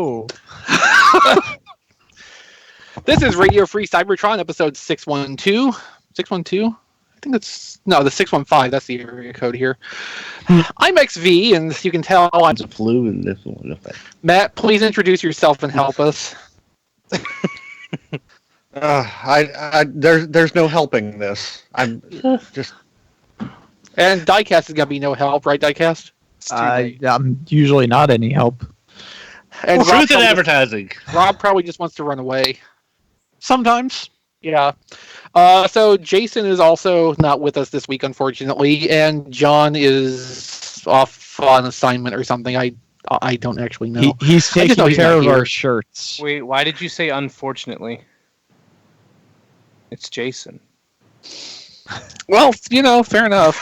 Hello! This is Radio Free Cybertron, episode 612. 612? I think that's... No, the 615. That's the area code here. I'm Exvee, and you can tell I'm... There's a flu in this one. Okay. Matt, please introduce yourself and help us. There's no helping this. I'm just... And Diecast is going to be no help, right, Diecast? I'm usually not any help. And Truth in advertising. Rob probably just wants to run away. Sometimes. Yeah. So Jason is also not with us this week, unfortunately, and John is off on assignment or something. I don't actually know. He's taking care of our shirts. Wait, why did you say unfortunately? It's Jason. Well, fair enough.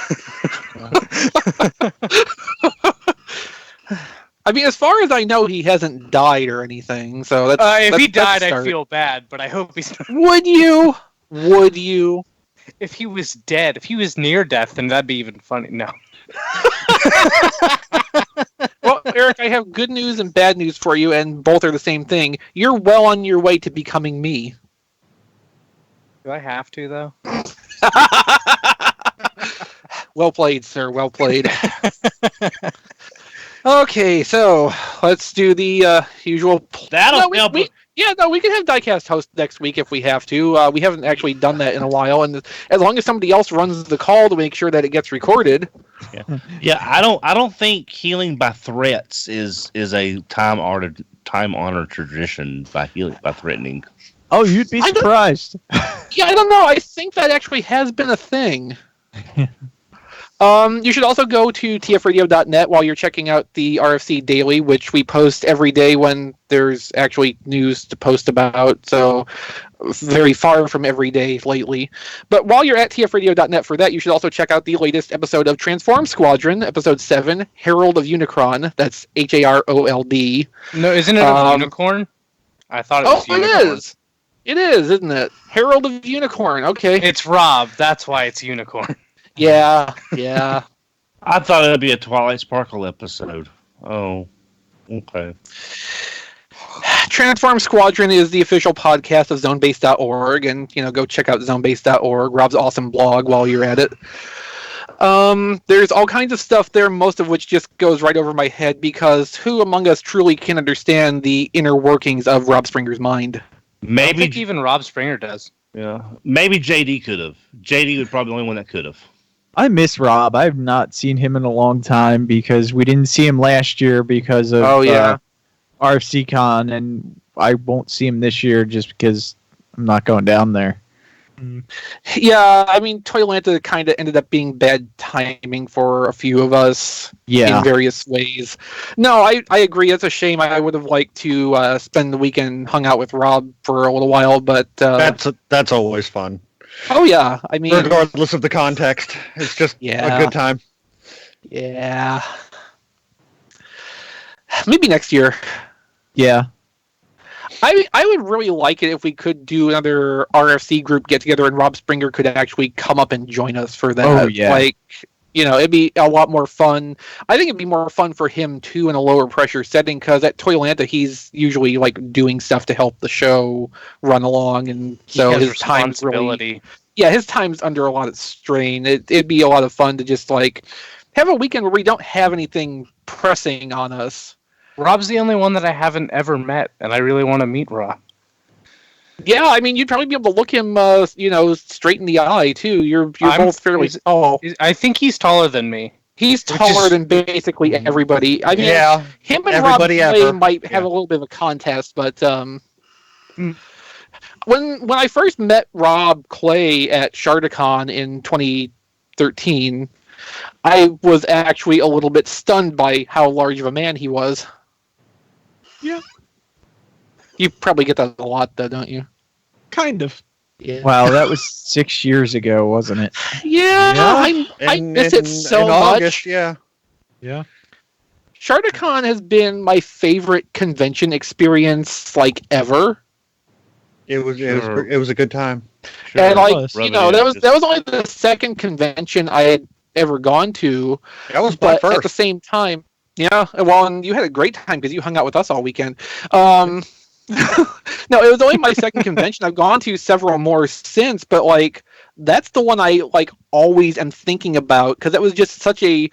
I mean, as far as I know, he hasn't died or anything. So if he died, I'd feel bad. But I hope he's not. Would you? Would you? If he was dead, if he was near death, then that'd be even funny. No. Well, Eric, I have good news and bad news for you, and both are the same thing. You're well on your way to becoming me. Do I have to, though? Well played, sir. Well played. Okay, so let's do the usual. We can have Diecast host next week if we have to. We haven't actually done that in a while, and as long as somebody else runs the call to make sure that it gets recorded. Yeah. I don't think healing by threats is a time honored tradition by threatening. Oh, you'd be surprised. Yeah, I don't know. I think that actually has been a thing. You should also go to tfradio.net while you're checking out the RFC Daily, which we post every day when there's actually news to post about, so very far from every day lately. But while you're at tfradio.net for that, you should also check out the latest episode of Transform Squadron, episode 7, Herald of Unicron. That's Harold. No, isn't it a unicorn? I thought it was unicorn. It is. It is, isn't it? Herald of Unicorn, okay. It's Rob, that's why it's unicorn. Yeah. I thought it would be a Twilight Sparkle episode. Oh, okay. Transform Squadron is the official podcast of zonebase.org, and go check out zonebase.org, Rob's awesome blog while you're at it. There's all kinds of stuff there, most of which just goes right over my head, because who among us truly can understand the inner workings of Rob Springer's mind? Maybe I think even Rob Springer does. Yeah, maybe JD could have. JD was probably the only one that could have. I miss Rob. I've not seen him in a long time because we didn't see him last year because of RFCCon, and I won't see him this year just because I'm not going down there. Yeah, I mean, Toylanta kind of ended up being bad timing for a few of us in various ways. No, I agree. It's a shame. I would have liked to spend the weekend hung out with Rob for a little while, but... That's always fun. Oh, yeah. I mean... Regardless of the context, it's just a good time. Yeah. Maybe next year. Yeah. I would really like it if we could do another RFC group get together and Rob Springer could actually come up and join us for that. Oh, yeah. It'd be a lot more fun. I think it'd be more fun for him too in a lower pressure setting, because at Toylanta he's usually doing stuff to help the show run along, and so his time's really his time's under a lot of strain. It'd be a lot of fun to just have a weekend where we don't have anything pressing on us. Rob's the only one that I haven't ever met, and I really want to meet Rob. Yeah, I mean, you'd probably be able to look him, straight in the eye, too. You're both fairly tall. I think he's taller than me. He's taller than basically everybody. I mean, him and Rob Clay might have a little bit of a contest, but when I first met Rob Clay at Shardicon in 2013, I was actually a little bit stunned by how large of a man he was. Yeah. You probably get that a lot, though, don't you? Kind of. Yeah. Wow, that was 6 years ago, wasn't it? Yeah. I miss it so much. August, yeah. Shardicon has been my favorite convention experience, ever. It was a good time. Sure. And that was only the second convention I had ever gone to. That was but first. At the same time, Yeah, well, and you had a great time because you hung out with us all weekend. No, it was only my second convention. I've gone to several more since, but like that's the one I like always am thinking about because that was just such a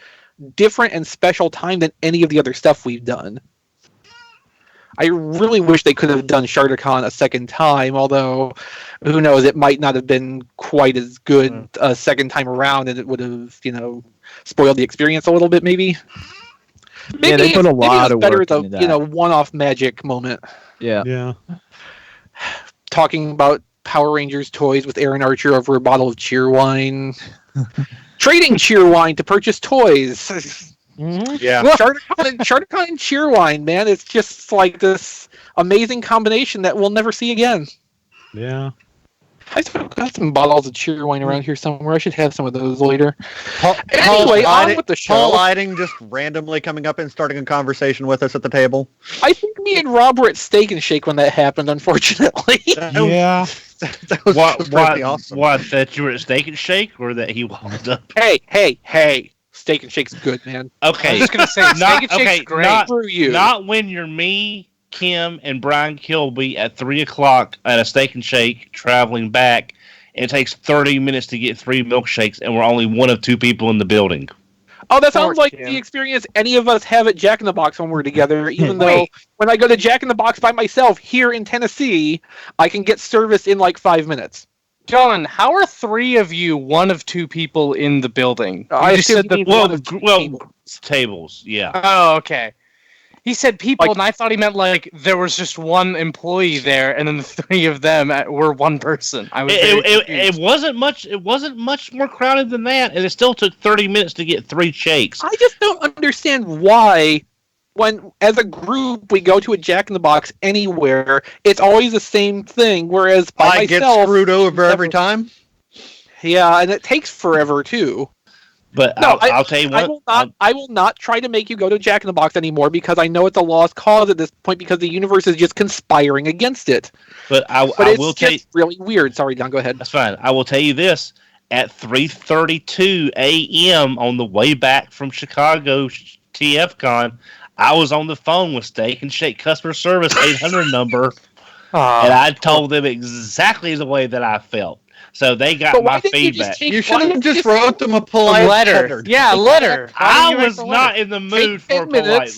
different and special time than any of the other stuff we've done. I really wish they could have done ShardaCon a second time, although who knows, it might not have been quite as good a second time around, and it would have, spoiled the experience a little bit, maybe. Yeah, they put a lot of work into that. One-off magic moment. Yeah. Talking about Power Rangers toys with Aaron Archer over a bottle of Cheerwine. Trading Cheerwine to purchase toys. Mm-hmm. Yeah. ShardaCon and Cheerwine, man. It's just like this amazing combination that we'll never see again. Yeah. I still got some bottles of Cheerwine around here somewhere. I should have some of those later. Anyway, on with the show. Paul Lighting just randomly coming up and starting a conversation with us at the table. I think me and Rob were at Steak and Shake when that happened, unfortunately. Yeah. That was pretty awesome. What, that you were at Steak and Shake or that he walked up? Hey. Steak and Shake's good, man. Okay. I was just going to say, Steak and Shake's great. Not when you're me, Kim, and Brian Kilby at 3 o'clock at a Steak and Shake traveling back. It takes 30 minutes to get 3 milkshakes, and we're only one of 2 people in the building. Oh, that sounds like the experience any of us have at Jack in the Box when we're together, even though when I go to Jack in the Box by myself here in Tennessee, I can get service in like 5 minutes. John, how are 3 of you one of 2 people in the building? I just said tables, yeah. Oh, okay. He said people, and I thought he meant like there was just one employee there, and then the 3 of them were one person. It wasn't much. It wasn't much more crowded than that, and it still took 30 minutes to get 3 shakes. I just don't understand why, when as a group we go to a Jack in the Box anywhere, it's always the same thing. Whereas I get screwed over every time. Yeah, and it takes forever too. But no, I'll tell you what. I will not try to make you go to Jack in the Box anymore because I know it's a lost cause at this point because the universe is just conspiring against it. But I will tell you, really weird. Sorry, Don. Go ahead. That's fine. I will tell you this: at 3:32 a.m. on the way back from Chicago TFCon, I was on the phone with Steak and Shake customer service 800 number, and I told them exactly the way that I felt. So they got my feedback. You should have just wrote them a polite letter. Yeah, letter. I was not in the mood for a polite.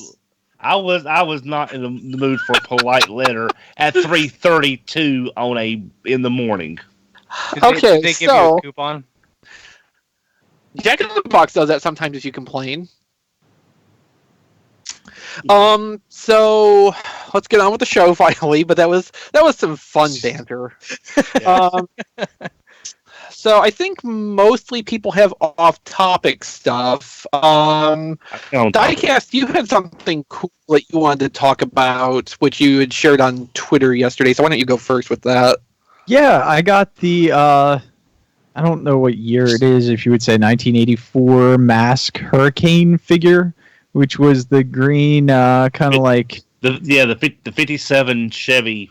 I was not in the mood for a polite letter at 3:32 in the morning. Okay, did they give you a coupon? Jack in the Box does that sometimes if you complain. So let's get on with the show finally. But that was some fun banter. So I think mostly people have off-topic stuff. Diecast, you had something cool that you wanted to talk about, which you had shared on Twitter yesterday. So why don't you go first with that? Yeah, I got the I don't know what year it is. If you would say 1984 Mask Hurricane figure, which was the green kind of like the 57 Chevy.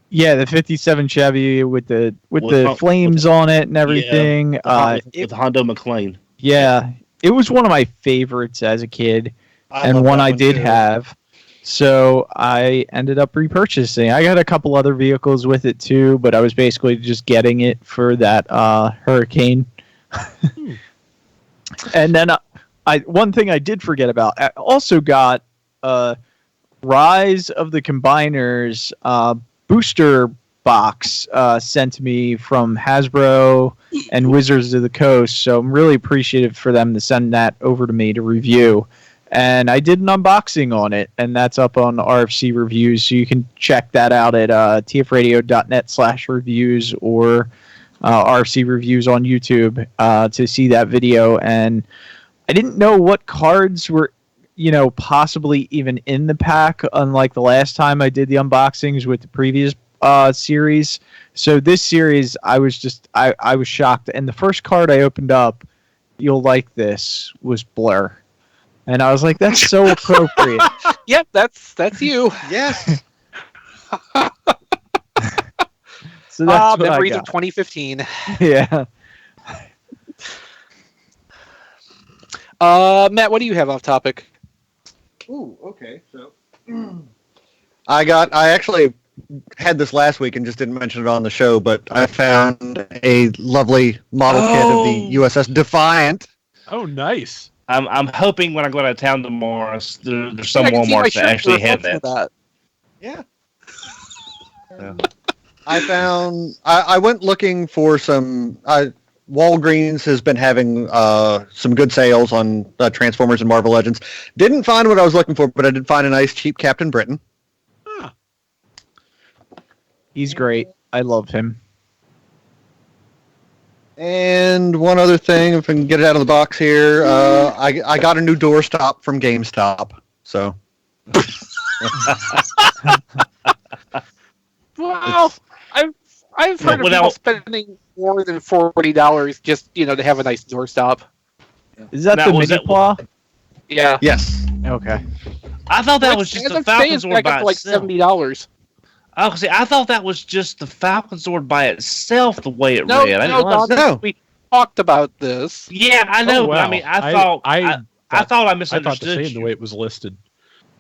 Yeah, the 57 Chevy with the flames on it and everything. Yeah, with Hondo McLean. Yeah, it was one of my favorites as a kid, and one I did have. So I ended up repurchasing. I got a couple other vehicles with it too, but I was basically just getting it for that Hurricane. And then one thing I did forget about, I also got Rise of the Combiners booster box sent to me from Hasbro and Wizards of the Coast, so I'm really appreciative for them to send that over to me to review. And I did an unboxing on it, and that's up on RFC Reviews, so you can check that out at tfradio.net/reviews or RFC Reviews on YouTube to see that video. And I didn't know what cards were possibly even in the pack, unlike the last time I did the unboxings with the previous series. So this series, I was shocked. And the first card I opened up, you'll like this, was Blur. And I was like, that's so appropriate. Yep, that's you. Yes. So that's memories of 2015. Yeah. Matt, what do you have off topic? Ooh, okay. So I actually had this last week and just didn't mention it on the show, but I found a lovely model kit of the USS Defiant. Oh, nice. I'm hoping when I go out of town tomorrow, there's some Walmarts that actually have that. Yeah. I went looking for some. Walgreens has been having some good sales on Transformers and Marvel Legends. Didn't find what I was looking for, but I did find a nice cheap Captain Britain. Huh. He's great. I love him. And one other thing, if I can get it out of the box here, I got a new doorstop from GameStop. So. Well, I've heard of people spending more than $40 just to have a nice doorstop. Is that the Minipla? Yeah. Yes. Okay. I thought that was just the Falcon Zord by like itself. $70. Oh, see, I thought that was just the Falcon Zord by itself, the way it read. No, we talked about this. Yeah, I know. Oh, wow. But I mean, I thought I misunderstood. I thought the same the way it was listed.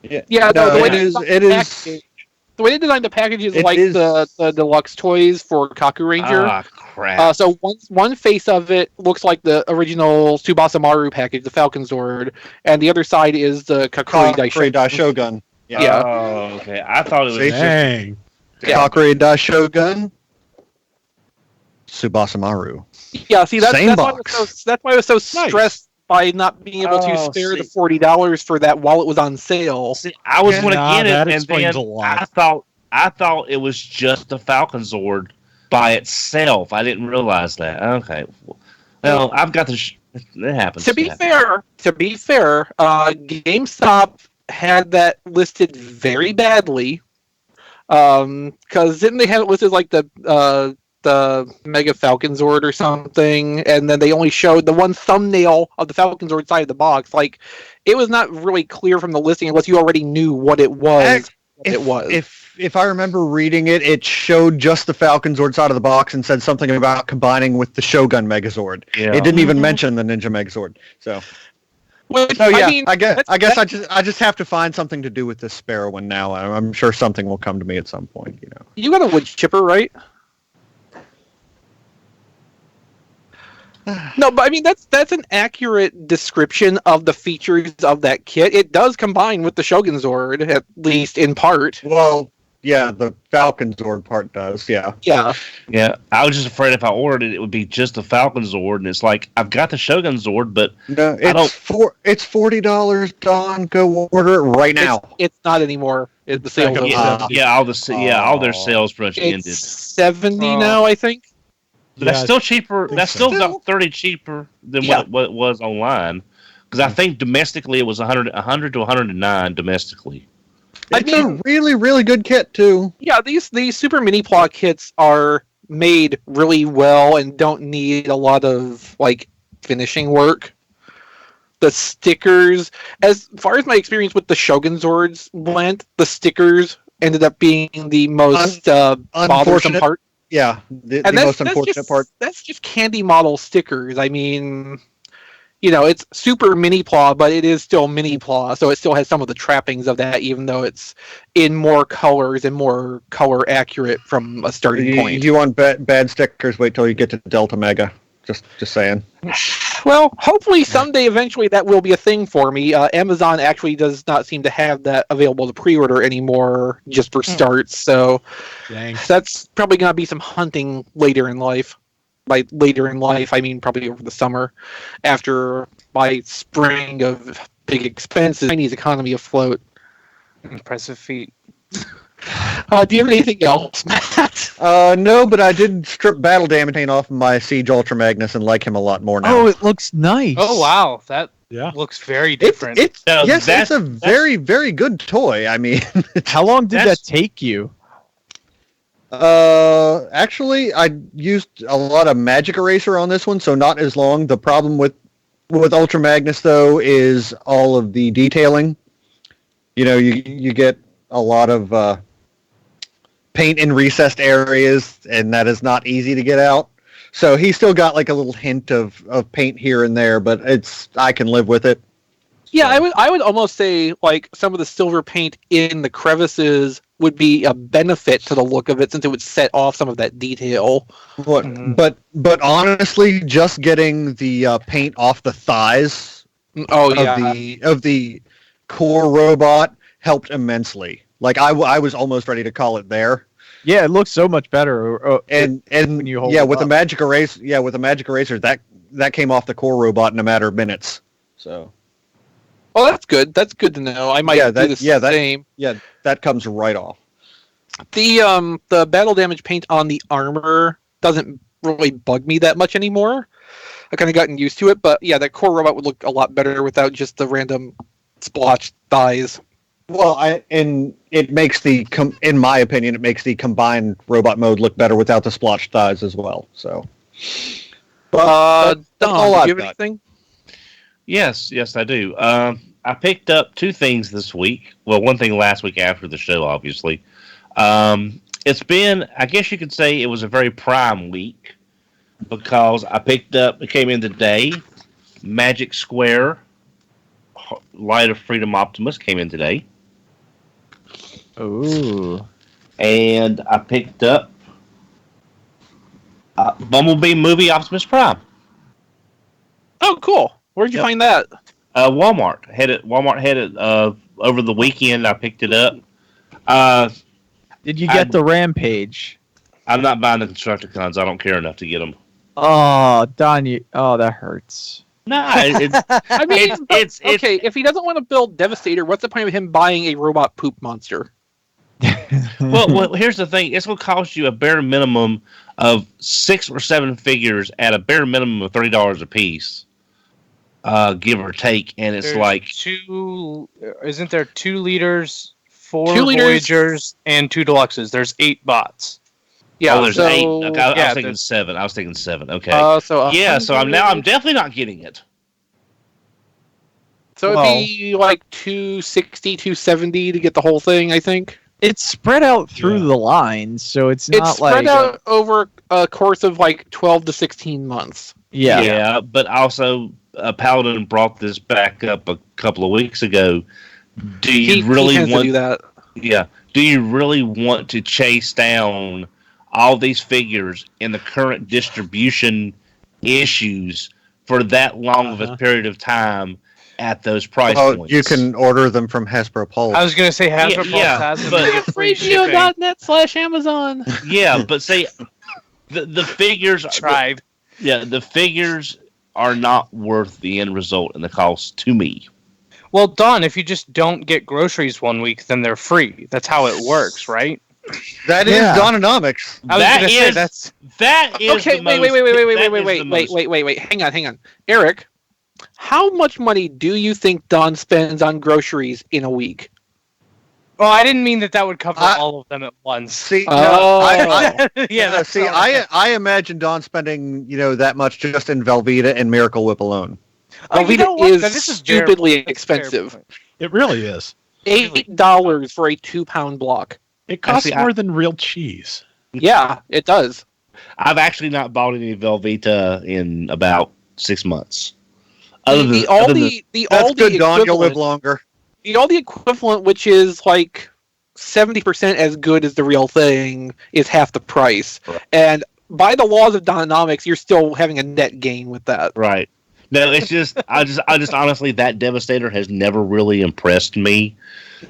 Yeah, no, the way it is. The way they designed the package is like the deluxe toys for Kaku Ranger. Ah, crap. So one face of it looks like the original Tsubasa Maru package, the Falcon Zord, and the other side is the Kakuri Daishogun. Yeah. Oh, okay. I thought it was. Dang. Kakuri Daishogun. Tsubasa Maru. Yeah, see, that's box. why I was so stressed by not being able to spare the $40 for that while it was on sale. See, I was going to get it, that and explains then a lot. I thought it was just the Falcon Zord by itself. I didn't realize that. Okay. Well, I've got the. It happens. To be fair, GameStop had that listed very badly. Because didn't they have it listed like the Mega Falcon Zord or something, and then they only showed the one thumbnail of the Falcon Zord side of the box. Like, it was not really clear from the listing unless you already knew what it was. If I remember reading it, it showed just the Falcon Zord side of the box and said something about combining with the Shogun Megazord. Yeah. It didn't even mention the Ninja Megazord. So. Which, I guess I just have to find something to do with this spare one now. I'm sure something will come to me at some point. You got a wood chipper, right? No, but I mean that's an accurate description of the features of that kit. It does combine with the Shogun Zord, at least in part. Well, yeah, the Falcon Zord part does, yeah. Yeah. Yeah, I was just afraid if I ordered it, it would be just the Falcon Zord, and it's like I've got the Shogun Zord, but no, it's $40, Don. Go order it right now. It's not anymore. The sale. All their sales pretty much ended. It's $70 now, I think. But that's still cheaper. That's still about $30 cheaper than what it was online. Because I think domestically it was $100 to $109 domestically. It's a really, really good kit too. Yeah, these Super Minipla kits are made really well and don't need a lot of finishing work. The stickers, as far as my experience with the Shogun Zords went, the stickers ended up being the most bothersome part. Yeah, the most unfortunate part. That's just candy model stickers. I mean, it's Super Minipla, but it is still Minipla, so it still has some of the trappings of that, even though it's in more colors and more color accurate from a starting point. You want bad stickers? Wait till you get to Delta Mega. Just saying. Well, hopefully someday, eventually, that will be a thing for me. Amazon actually does not seem to have that available to pre-order anymore, just for starts. So that's probably going to be some hunting later in life. By later in life, I mean probably over the summer, after my spring of big expenses, Chinese economy afloat. Impressive feat. Do you have anything else, Matt? No, but I did strip battle damage off my Siege Ultra Magnus and like him a lot more now. Oh, it looks nice. Oh, wow. That looks very different. It's a very, very good toy. I mean, how long did that take you? Actually, I used a lot of magic eraser on this one, so not as long. The problem with Ultra Magnus, though, is all of the detailing. You get a lot of paint in recessed areas, and that is not easy to get out. So he's still got a little hint of paint here and there, but I can live with it. Yeah, I would almost say like some of the silver paint in the crevices would be a benefit to the look of it since it would set off some of that detail. But honestly, just getting the paint off the thighs of the core robot helped immensely. Like I was almost ready to call it there. Yeah, it looks so much better. And when you hold with the magic eraser, that came off the core robot in a matter of minutes. So. Oh, that's good. That's good to know. I might do the same. That comes right off. The battle damage paint on the armor doesn't really bug me that much anymore. I kind of gotten used to it, but yeah, that core robot would look a lot better without just the random splotched thighs. Well, it makes in my opinion, it makes the combined robot mode look better without the splotched thighs as well. So, Don, do you have anything? Yes, I do. I picked up two things this week. Well, one thing last week after the show, obviously. It's been, I guess you could say it was a very prime week because I picked up, it came in today, Magic Square Light of Freedom Optimus came in today. Ooh. And I picked up Bumblebee movie Optimus Prime. Oh, cool. Where'd you find that? Walmart. Walmart had it over the weekend. I picked it up. Did you get the Rampage? I'm not buying the Constructicons. I don't care enough to get them. Oh, Don, that hurts. No, I mean, it's okay. If he doesn't want to build Devastator, what's the point of him buying a robot poop monster? well, here's the thing. It's going to cost you a bare minimum of 6 or 7 figures at a bare minimum of $30 a piece. Give or take, and it's Isn't there 2 leaders, 4 Voyagers, and 2 Deluxes? There's 8 bots. Yeah, there's 8. Okay, I was thinking 7. I was thinking 7. Okay. So I'm definitely not getting it. So it'd be like 260, 270 to get the whole thing, I think. It's spread out through the lines, so it's not spread out over a course of like 12 to 16 months. Yeah, but also Paladin brought this back up a couple of weeks ago. Do you really want to do that? Yeah. Do you really want to chase down all these figures in the current distribution issues for that long of a period of time at those price points? You can order them from Hasbro Pulse. I was going to say Hasbro Pulse has them. But freeview.net/Amazon. Yeah, but see, the figures tried. The figures are not worth the end result and the cost to me. Well, Don, if you just don't get groceries one week, then they're free. That's how it works, right? That is Dononomics. That is okay. Wait. Hang on. Eric, how much money do you think Don spends on groceries in a week? Well, I didn't mean that would cover all of them at once. I imagine Don spending that much just in Velveeta and Miracle Whip alone. Velveeta is stupidly expensive. It really is. $8 for a 2-pound block. It costs more than real cheese. Yeah, it does. I've actually not bought any Velveeta in about 6 months. That's good, Don. You'll live longer. The Aldi equivalent, which is like 70% as good as the real thing, is half the price. Right. And by the laws of Dononomics, you're still having a net gain with that. Right. No, it's just I just honestly, that Devastator has never really impressed me.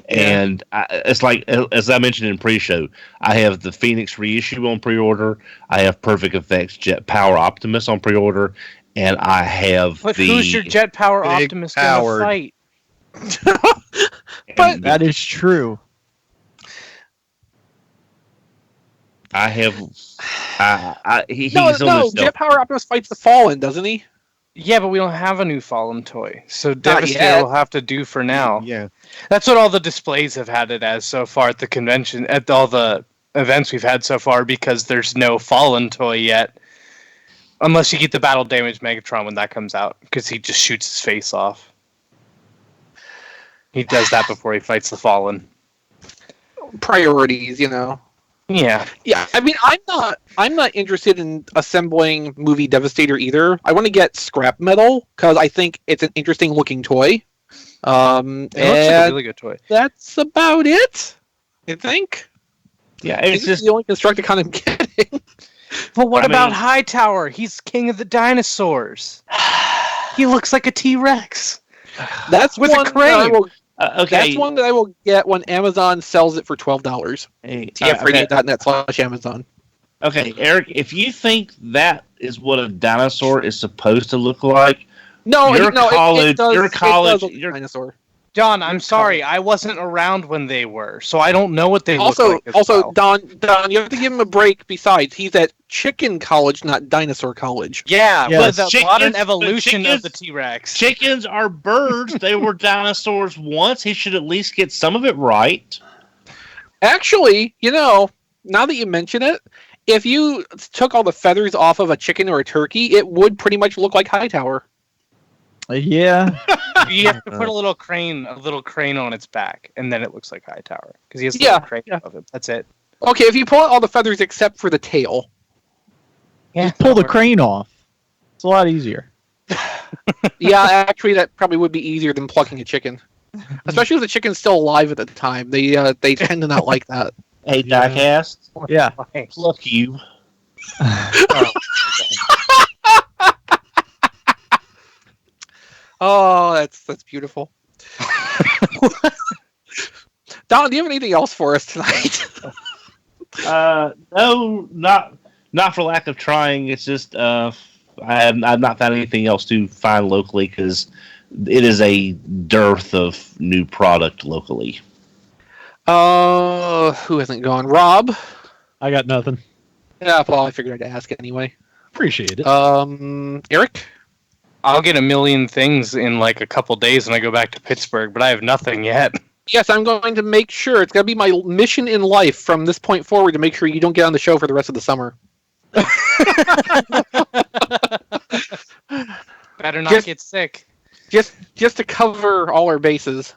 And it's like, as I mentioned in pre-show, I have the Phoenix reissue on pre-order. I have Perfect Effects Jet Power Optimus on pre-order, and I have who's your Jet Power Optimus going to fight? But that is true. I have. He's Jet Power Optimus fights the Fallen, doesn't he? Yeah, but we don't have a new Fallen toy, so Devastator will have to do for now. Yeah, that's what all the displays have had it as so far at the convention, at all the events we've had so far, because there's no Fallen toy yet, unless you get the Battle Damage Megatron when that comes out, because he just shoots his face off. He does that before he fights the Fallen. Priorities, Yeah. I mean, I'm not interested in assembling movie Devastator either. I want to get scrap metal because I think it's an interesting looking toy. It looks like a really good toy. That's about it, I think. Yeah, it's just the only Constructicon I'm getting. But what about Hightower? He's king of the dinosaurs. He looks like a T-Rex. That's with one a crane. That's one that I will get when Amazon sells it for $12. Hey, TFRadio.net/Amazon. Okay, Eric, if you think that is what a dinosaur is supposed to look like, it does college, look like a dinosaur. Don, I'm sorry, I wasn't around when they were, so I don't know what they look like. Don, you have to give him a break. Besides, he's at Chicken College, not Dinosaur College. Yeah, yes. the modern evolution of the T-Rex. Chickens are birds. They were dinosaurs once. He should at least get some of it right. Actually, now that you mention it, if you took all the feathers off of a chicken or a turkey, it would pretty much look like Hightower. Yeah. You have to put a little crane on its back, and then it looks like Hightower because he has a little crane above him. That's it. Okay, if you pull out all the feathers except for the tail, just pull the crane off. It's a lot easier. Yeah, actually, that probably would be easier than plucking a chicken, especially if the chicken's still alive at the time. They tend to not like that. Hey, Diecast. Yeah. Pluck you. Oh, that's beautiful. Don, do you have anything else for us tonight? No, not for lack of trying. It's just I've not found anything else to find locally because it is a dearth of new product locally. Who hasn't gone? Rob? I got nothing. Yeah, Paul, I figured I'd ask anyway. Appreciate it. Eric? I'll get a million things in like a couple days when I go back to Pittsburgh, but I have nothing yet. Yes, I'm going to make sure. It's going to be my mission in life from this point forward to make sure you don't get on the show for the rest of the summer. Better not get sick. Just to cover all our bases.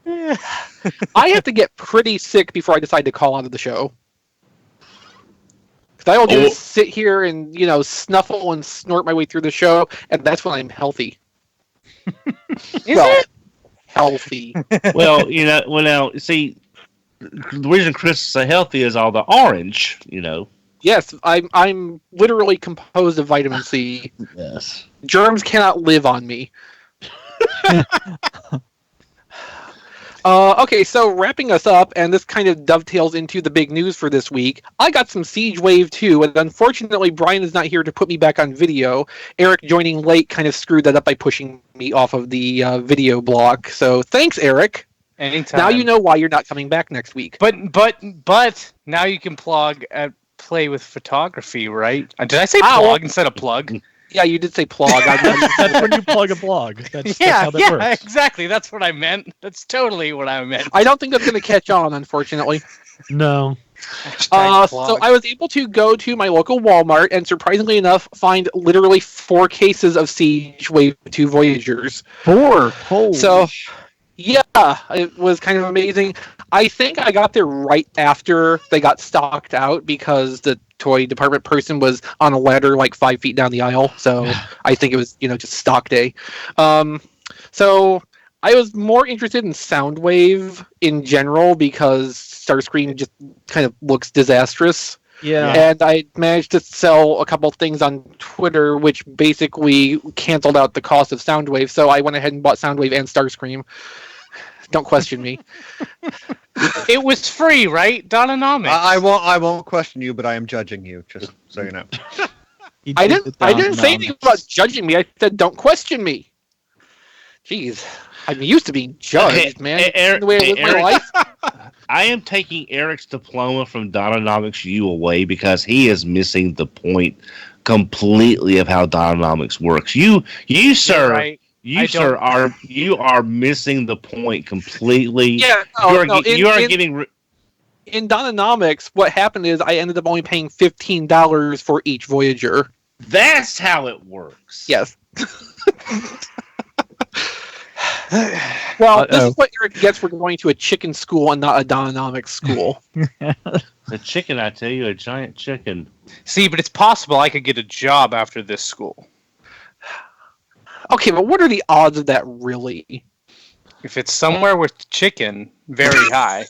I have to get pretty sick before I decide to call out of the show. Because I will just sit here and, snuffle and snort my way through the show, and that's when I'm healthy. Is it? Healthy. Well, see, the reason Chris is so healthy is all the orange, Yes, I'm literally composed of vitamin C. Yes. Germs cannot live on me. Okay, so wrapping us up, and this kind of dovetails into the big news for this week. I got some Siege Wave 2, and unfortunately Brian is not here to put me back on video. Eric joining late kind of screwed that up by pushing me off of the video block. So thanks, Eric. Anytime. Now you know why you're not coming back next week. But now you can play with photography, right? Did I say plug instead of plug? Yeah, you did say plug. That's when you plug a blog. That's how that works. Exactly. That's what I meant. That's totally what I meant. I don't think that's going to catch on, unfortunately. No. So I was able to go to my local Walmart and, surprisingly enough, find literally 4 cases of Siege Wave 2 Voyagers. 4? Holy. So, yeah, it was kind of amazing. I think I got there right after they got stocked out because the toy department person was on a ladder like 5 feet down the aisle. So I think it was, just stock day. So I was more interested in Soundwave in general because Starscream just kind of looks disastrous. Yeah. And I managed to sell a couple things on Twitter, which basically canceled out the cost of Soundwave. So I went ahead and bought Soundwave and Starscream. Don't question me. It was free, right? Dononomics. I won't question you, but I am judging you, just so you know. I didn't say anything about judging me. I said don't question me. Jeez. I'm used to being judged, man. The way I live my life. I am taking Eric's diploma from Dononomics U away because he is missing the point completely of how Dononomics works. You sir. Right. You are missing the point completely. Yeah, giving. In Dononomics, what happened is I ended up only paying $15 for each Voyager. That's how it works. Yes. Well, this is what Eric gets for going to a chicken school and not a Dononomics school. The chicken, I tell you, a giant chicken. See, but it's possible I could get a job after this school. Okay, but what are the odds of that really? If it's somewhere with chicken, very high.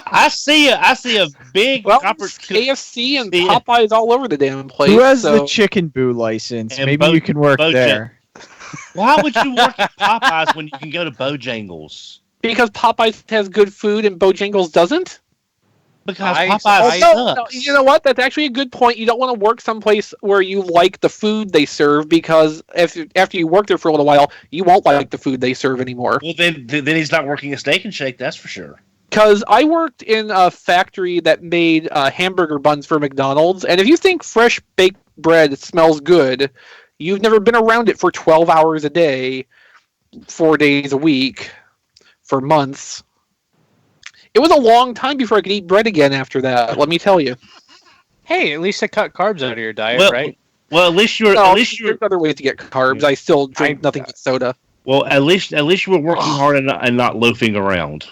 I see a big KFC and Popeyes all over the damn place. Who has the Chicken Boo license? Maybe you can work there. Why would you work at Popeyes when you can go to Bojangles? Because Popeyes has good food and Bojangles doesn't? Because Popeyes no, you know what? That's actually a good point. You don't want to work someplace where you like the food they serve, because after you work there for a little while, you won't like the food they serve anymore. Well, then he's not working at Steak and Shake, that's for sure. Because I worked in a factory that made hamburger buns for McDonald's, and if you think fresh baked bread smells good, you've never been around it for 12 hours a day, 4 days a week, for months. It was a long time before I could eat bread again after that, let me tell you. Hey, at least I cut carbs out of your diet, right? Well, at least there's other ways to get carbs. I still drink nothing but soda. Well, at least you were working hard and not loafing around.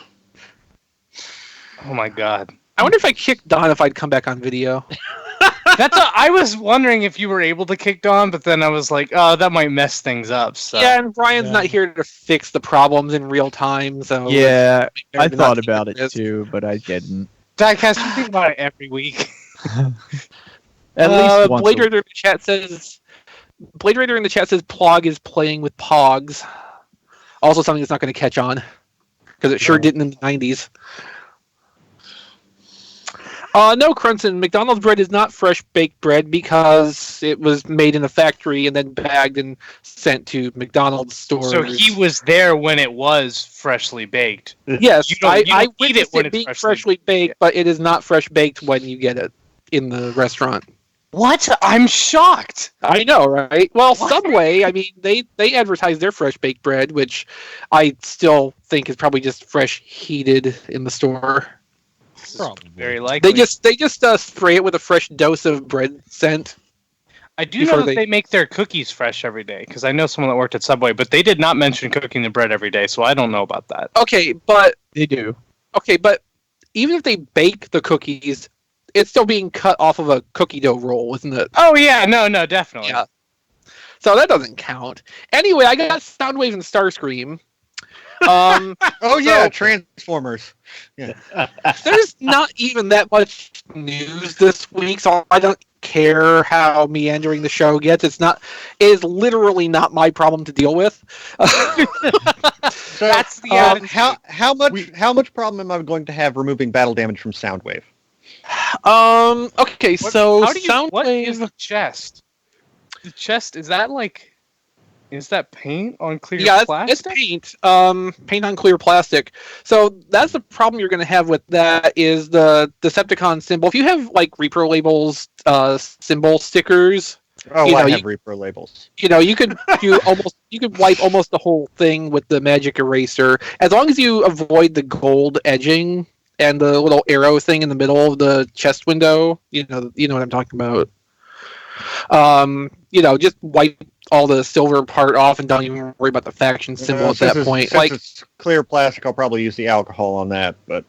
Oh my god! I wonder if I kicked Don if I'd come back on video. I was wondering if you were able to kick Don, but then I was like, oh, that might mess things up. So. Yeah, and Brian's not here to fix the problems in real time, so... Yeah, I thought about it too, but I didn't. Diecast, you think about it every week. At least once Blade Raider in the chat says... Plog is playing with Pogs. Also something that's not going to catch on. Because it sure didn't in the 90s. No, Crunson, McDonald's bread is not fresh baked bread because it was made in a factory and then bagged and sent to McDonald's stores. So he was there when it was freshly baked. Yes, I witnessed it being freshly baked, but it is not fresh baked when you get it in the restaurant. What? I'm shocked. I know, right? Well, Subway, I mean, they advertise their fresh baked bread, which I still think is probably just fresh heated in the store. Probably. Very likely. They just spray it with a fresh dose of bread scent. I do know that they make their cookies fresh every day, because I know someone that worked at Subway, but they did not mention cooking the bread every day, so I don't know about that. Okay, but... They do. Okay, but even if they bake the cookies, it's still being cut off of a cookie dough roll, isn't it? Oh, yeah, no, definitely. Yeah. So that doesn't count. Anyway, I got Soundwave and Starscream. Transformers. Yeah. There's not even that much news this week, so I don't care how meandering the show gets. It is literally not my problem to deal with. So, that's the how much problem am I going to have removing battle damage from Soundwave? Okay, Soundwave. What is the chest? The chest, is that like... Is that paint on clear plastic? It's paint. Paint on clear plastic. So that's the problem you're going to have with that is the Decepticon symbol. If you have like Repro labels, symbol stickers. Oh, I have Repro labels. You could wipe almost the whole thing with the magic eraser, as long as you avoid the gold edging and the little arrow thing in the middle of the chest window. You know what I'm talking about. Just wipe all the silver part off and don't even worry about the faction symbol at that point. Since it's clear plastic, I'll probably use the alcohol on that. But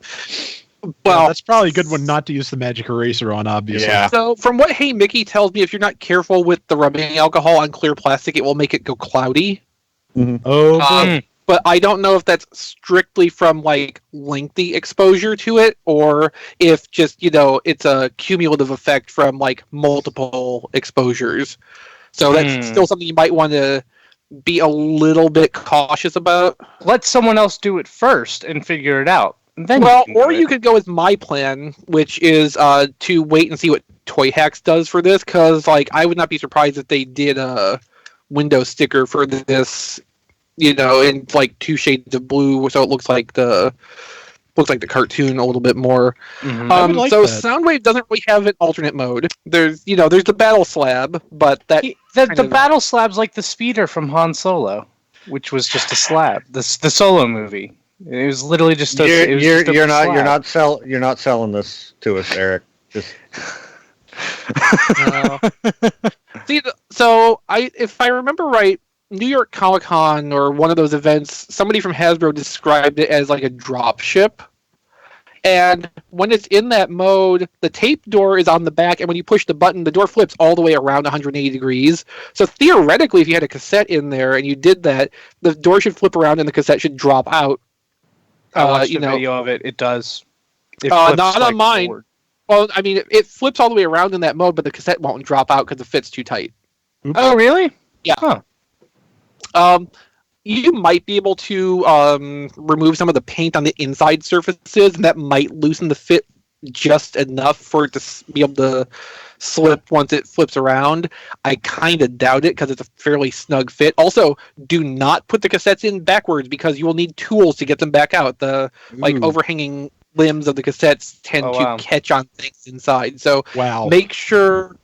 that's probably a good one not to use the magic eraser on, obviously. Yeah. So from what Hey Mickey tells me, if you're not careful with the rubbing alcohol on clear plastic, it will make it go cloudy. Mm-hmm. Oh. But I don't know if that's strictly from like lengthy exposure to it, or if just it's a cumulative effect from like multiple exposures. So that's still something you might want to be a little bit cautious about. Let someone else do it first and figure it out. Then you could go with my plan, which is to wait and see what Toy Hacks does for this, because I would not be surprised if they did a window sticker for this, in like 2 shades of blue, so it looks like the cartoon a little bit more. Mm-hmm. Soundwave doesn't really have an alternate mode. There's the battle slab, but the battle slab's like the speeder from Han Solo, which was just a slab. The Solo movie. It was literally just a. You're not selling this to us, Eric. Just. See, if I remember right, New York Comic Con or one of those events, somebody from Hasbro described it as like a drop ship. And when it's in that mode, the tape door is on the back, and when you push the button, the door flips all the way around 180 degrees. So theoretically, if you had a cassette in there and you did that, the door should flip around and the cassette should drop out. I watched a video of it. It does. It not on mine. Forward. Well, I mean, it flips all the way around in that mode, but the cassette won't drop out because the fit's too tight. Oops. Oh, really? Yeah. Huh. You might be able to remove some of the paint on the inside surfaces, and that might loosen the fit just enough for it to be able to slip once it flips around. I kind of doubt it because it's a fairly snug fit. Also, do not put the cassettes in backwards because you will need tools to get them back out. The overhanging limbs of the cassettes tend to catch on things inside. So make sure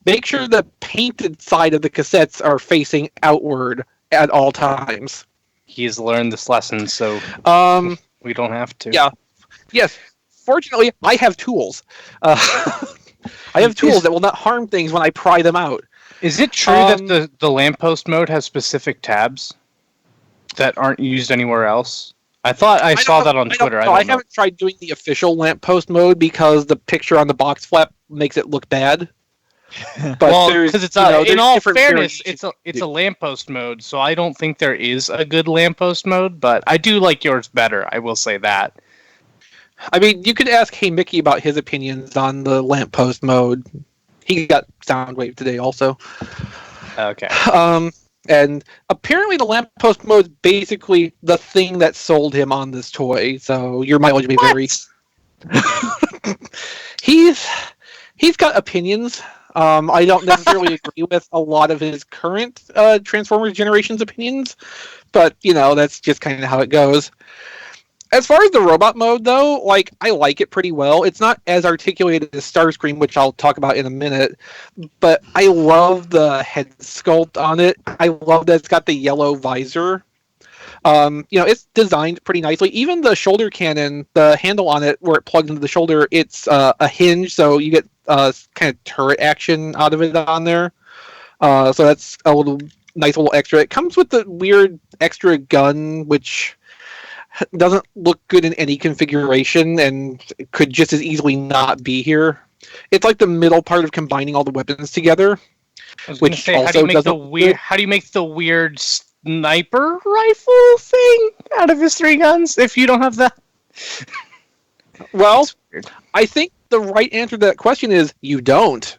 the painted side of the cassettes are facing outward at all times. He's learned this lesson, so we don't have to. Yeah. Yes. Fortunately, I have tools. I have tools that will not harm things when I pry them out. Is it true that the lamppost mode has specific tabs that aren't used anywhere else? I thought I saw that on Twitter. I haven't tried doing the official lamppost mode because the picture on the box flap makes it look bad. But because it's in all fairness, it's a lamppost mode, so I don't think there is a good lamppost mode. But I do like yours better. I will say that. I mean, you could ask Hey Mickey about his opinions on the lamppost mode. He got Soundwave today, also. Okay. And apparently the lamppost mode is basically the thing that sold him on this toy. So your mileage may vary. He's got opinions. I don't necessarily agree with a lot of his current Transformers Generations opinions, but, that's just kind of how it goes. As far as the robot mode, though, I like it pretty well. It's not as articulated as Starscream, which I'll talk about in a minute, but I love the head sculpt on it. I love that it's got the yellow visor. It's designed pretty nicely. Even the shoulder cannon, the handle on it, where it plugs into the shoulder, it's a hinge, so you get kind of turret action out of it on there. So that's a nice little extra. It comes with the weird extra gun, which doesn't look good in any configuration and could just as easily not be here. It's like the middle part of combining all the weapons together. Which also how do you make the weird sniper rifle thing out of his three guns if you don't have that? Well, I think the right answer to that question is you don't.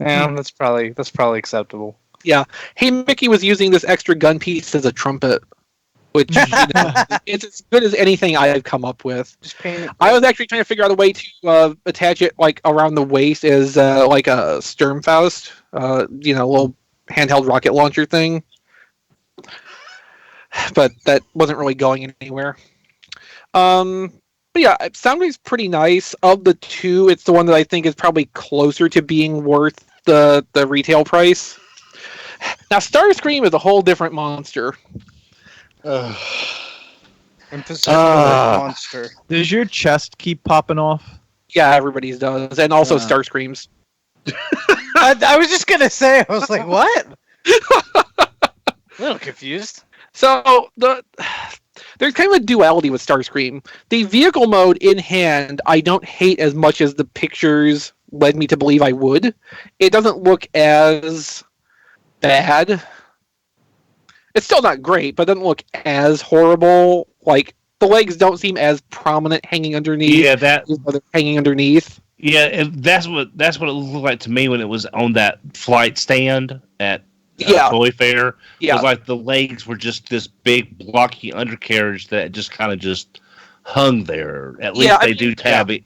Yeah, that's probably acceptable. Yeah. Hey, Mickey was using this extra gun piece as a trumpet, which it's as good as anything I've come up with. I was actually trying to figure out a way to attach it around the waist as a Sturmfaust, little handheld rocket launcher thing. But that wasn't really going anywhere. But yeah, Soundwave's pretty nice. Of the two, it's the one that I think is probably closer to being worth the retail price. Now, Starscream is a whole different monster. Monster. Does your chest keep popping off? Yeah, everybody's does, and also Starscream's. I was just gonna say, I was like, what? A little confused. So there's kind of a duality with Starscream. The vehicle mode in hand, I don't hate as much as the pictures led me to believe I would. It doesn't look as bad. It's still not great, but it doesn't look as horrible. The legs don't seem as prominent hanging underneath. Yeah, they're hanging underneath. Yeah, and that's what it looked like to me when it was on that flight stand at Toy Fair. Yeah. It was like the legs were just this big blocky undercarriage that just kind of just hung there. At least they do tab it.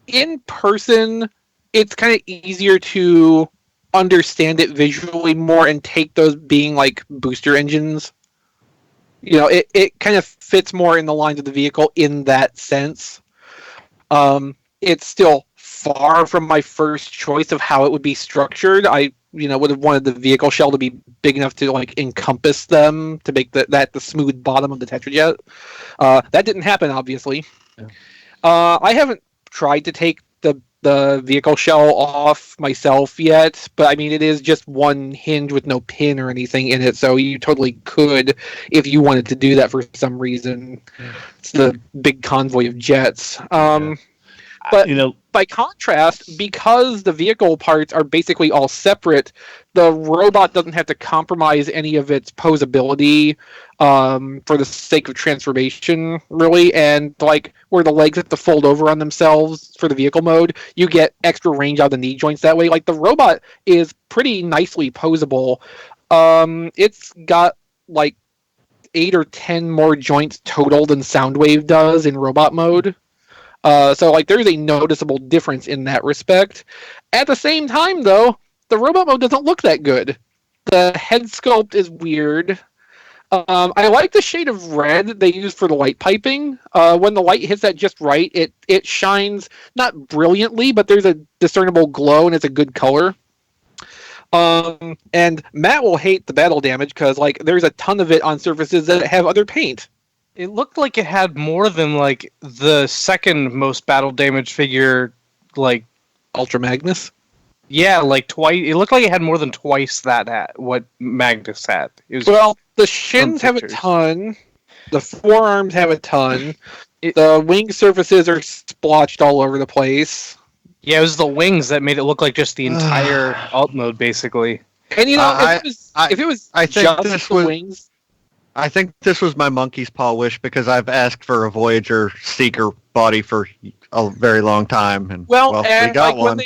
In person, it's kind of easier to understand it visually more and take those being like booster engines. It kind of fits more in the lines of the vehicle in that sense. It's still far from my first choice of how it would be structured. I would have wanted the vehicle shell to be big enough to encompass them to make that the smooth bottom of the Tetrajet. That didn't happen, obviously. Yeah. I haven't tried to take the vehicle shell off myself yet, but I mean it is just one hinge with no pin or anything in it, so you totally could if you wanted to do that for some reason. Yeah. It's the big convoy of jets. But by contrast, because the vehicle parts are basically all separate, the robot doesn't have to compromise any of its posability for the sake of transformation, really. And like where the legs have to fold over on themselves for the vehicle mode, you get extra range out of the knee joints that way. Like the robot is pretty nicely posable. It's got like 8 or 10 more joints total than Soundwave does in robot mode. So like there's a noticeable difference in that respect. At the same time, though, the robot mode doesn't look that good. The head sculpt is weird. I like the shade of red they use for the light piping. When the light hits that just right, it shines not brilliantly, but there's a discernible glow and it's a good color. And Matt will hate the battle damage because like there's a ton of it on surfaces that have other paint. It looked like it had more than like the second most battle damage figure, like Ultra Magnus. Yeah, like twice. It looked like it had more than twice what Magnus had. Well, the shins have a ton. The forearms have a ton. The wing surfaces are splotched all over the place. Yeah, it was the wings that made it look like just the entire alt mode, basically. And you know, if it was just the wings. I think this was my monkey's paw wish because I've asked for a Voyager Seeker body for a very long time, and we got like one.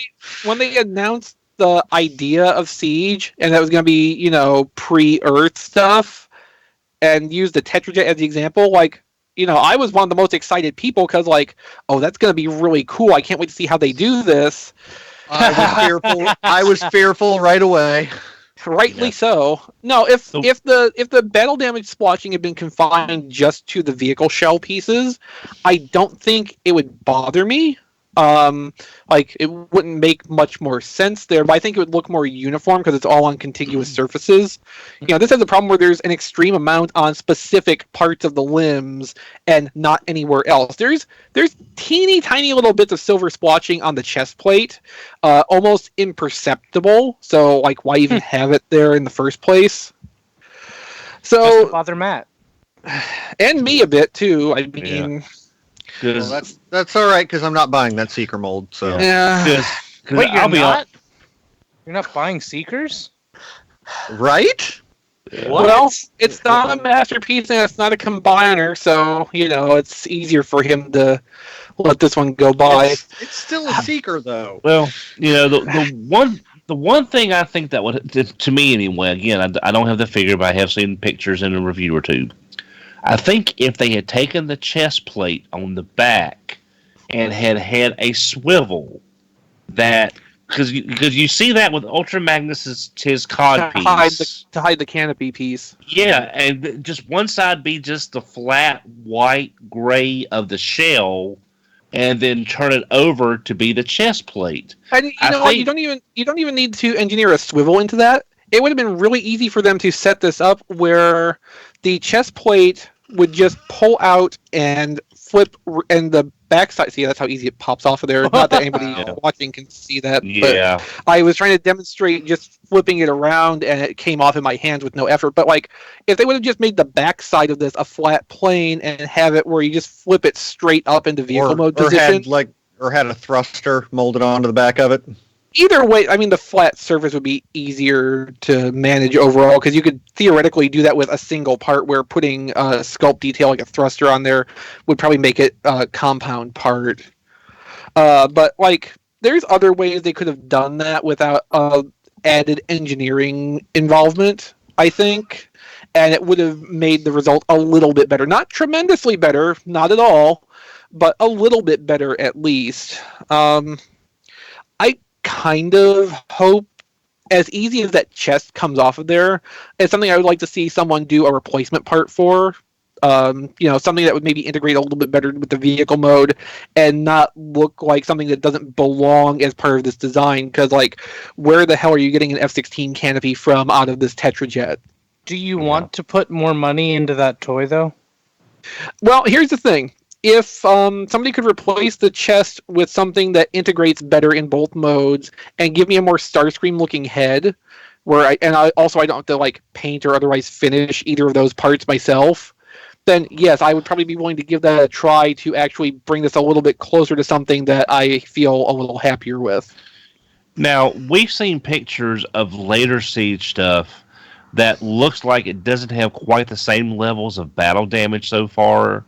When they announced the idea of Siege and that was going to be pre-Earth stuff, and used the Tetrajet as the example, like I was one of the most excited people because that's going to be really cool. I can't wait to see how they do this. I was fearful right away. Rightly so. No, if the battle damage splotching had been confined just to the vehicle shell pieces, I don't think it would bother me. It wouldn't make much more sense there, but I think it would look more uniform because it's all on contiguous surfaces. This has a problem where there's an extreme amount on specific parts of the limbs and not anywhere else. There's teeny tiny little bits of silver splotching on the chest plate, almost imperceptible. So why even have it there in the first place? So just to bother Matt and me a bit too. I mean. Well, that's all right because I'm not buying that Seeker mold. So yeah. Wait, you're not? You're not buying Seekers, right? What? Well, it's not a masterpiece and it's not a combiner, so it's easier for him to let this one go by. It's still a Seeker, though. Well, the one thing I think that would, to me anyway, again, I don't have the figure, but I have seen pictures in a review or two. I think if they had taken the chest plate on the back and had a swivel, that because you see that with Ultra Magnus' his cod piece to hide the canopy piece. Yeah, and just one side be just the flat white gray of the shell, and then turn it over to be the chest plate. And you don't even need to engineer a swivel into that. It would have been really easy for them to set this up where the chest plate would just pull out and flip, and the backside. See, that's how easy it pops off of there. Not that anybody watching can see that. Yeah. But I was trying to demonstrate just flipping it around, and it came off in my hands with no effort. But if they would have just made the backside of this a flat plane and have it where you just flip it straight up into vehicle mode position, or had a thruster molded onto the back of it. Either way, I mean, the flat surface would be easier to manage overall because you could theoretically do that with a single part where putting sculpt detail like a thruster on there would probably make it a compound part. But there's other ways they could have done that without added engineering involvement, I think. And it would have made the result a little bit better. Not tremendously better, not at all, but a little bit better at least. I kind of hope, as easy as that chest comes off of there, it's something I would like to see someone do a replacement part for. Something that would maybe integrate a little bit better with the vehicle mode and not look like something that doesn't belong as part of this design. Because, where the hell are you getting an F-16 canopy from out of this Tetrajet? Do you want to put more money into that toy, though? Well, here's the thing. If somebody could replace the chest with something that integrates better in both modes and give me a more Starscream looking head, where I don't have to paint or otherwise finish either of those parts myself, then yes, I would probably be willing to give that a try to actually bring this a little bit closer to something that I feel a little happier with. Now, we've seen pictures of later Siege stuff that looks like it doesn't have quite the same levels of battle damage so far.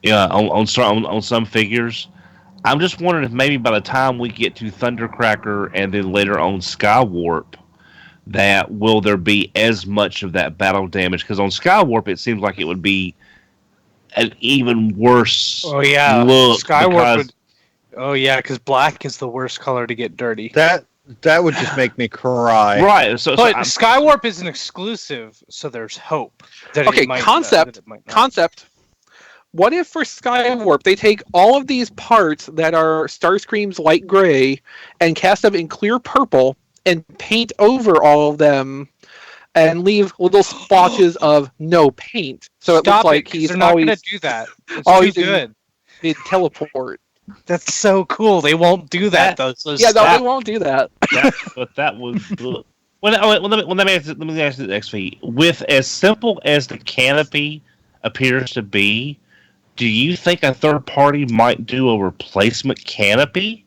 Yeah, on some figures. I'm just wondering if maybe by the time we get to Thundercracker and then later on Skywarp, that will there be as much of that battle damage? Because on Skywarp, it seems like it would be an even worse look. Skywarp would. Oh yeah, because black is the worst color to get dirty. That would just make me cry. Right. But Skywarp is an exclusive, so there's hope. That Okay, it might, concept. What if for Skywarp they take all of these parts that are Starscream's light gray and cast them in clear purple and paint over all of them and leave little splotches of no paint? So it looks like he's they're not always going to do that. It's always too good. They teleport. That's so cool. They won't do that though. So yeah, no, they won't do that. But that was. Let me ask you the Exvee. With as simple as the canopy appears to be, do you think a third party might do a replacement canopy?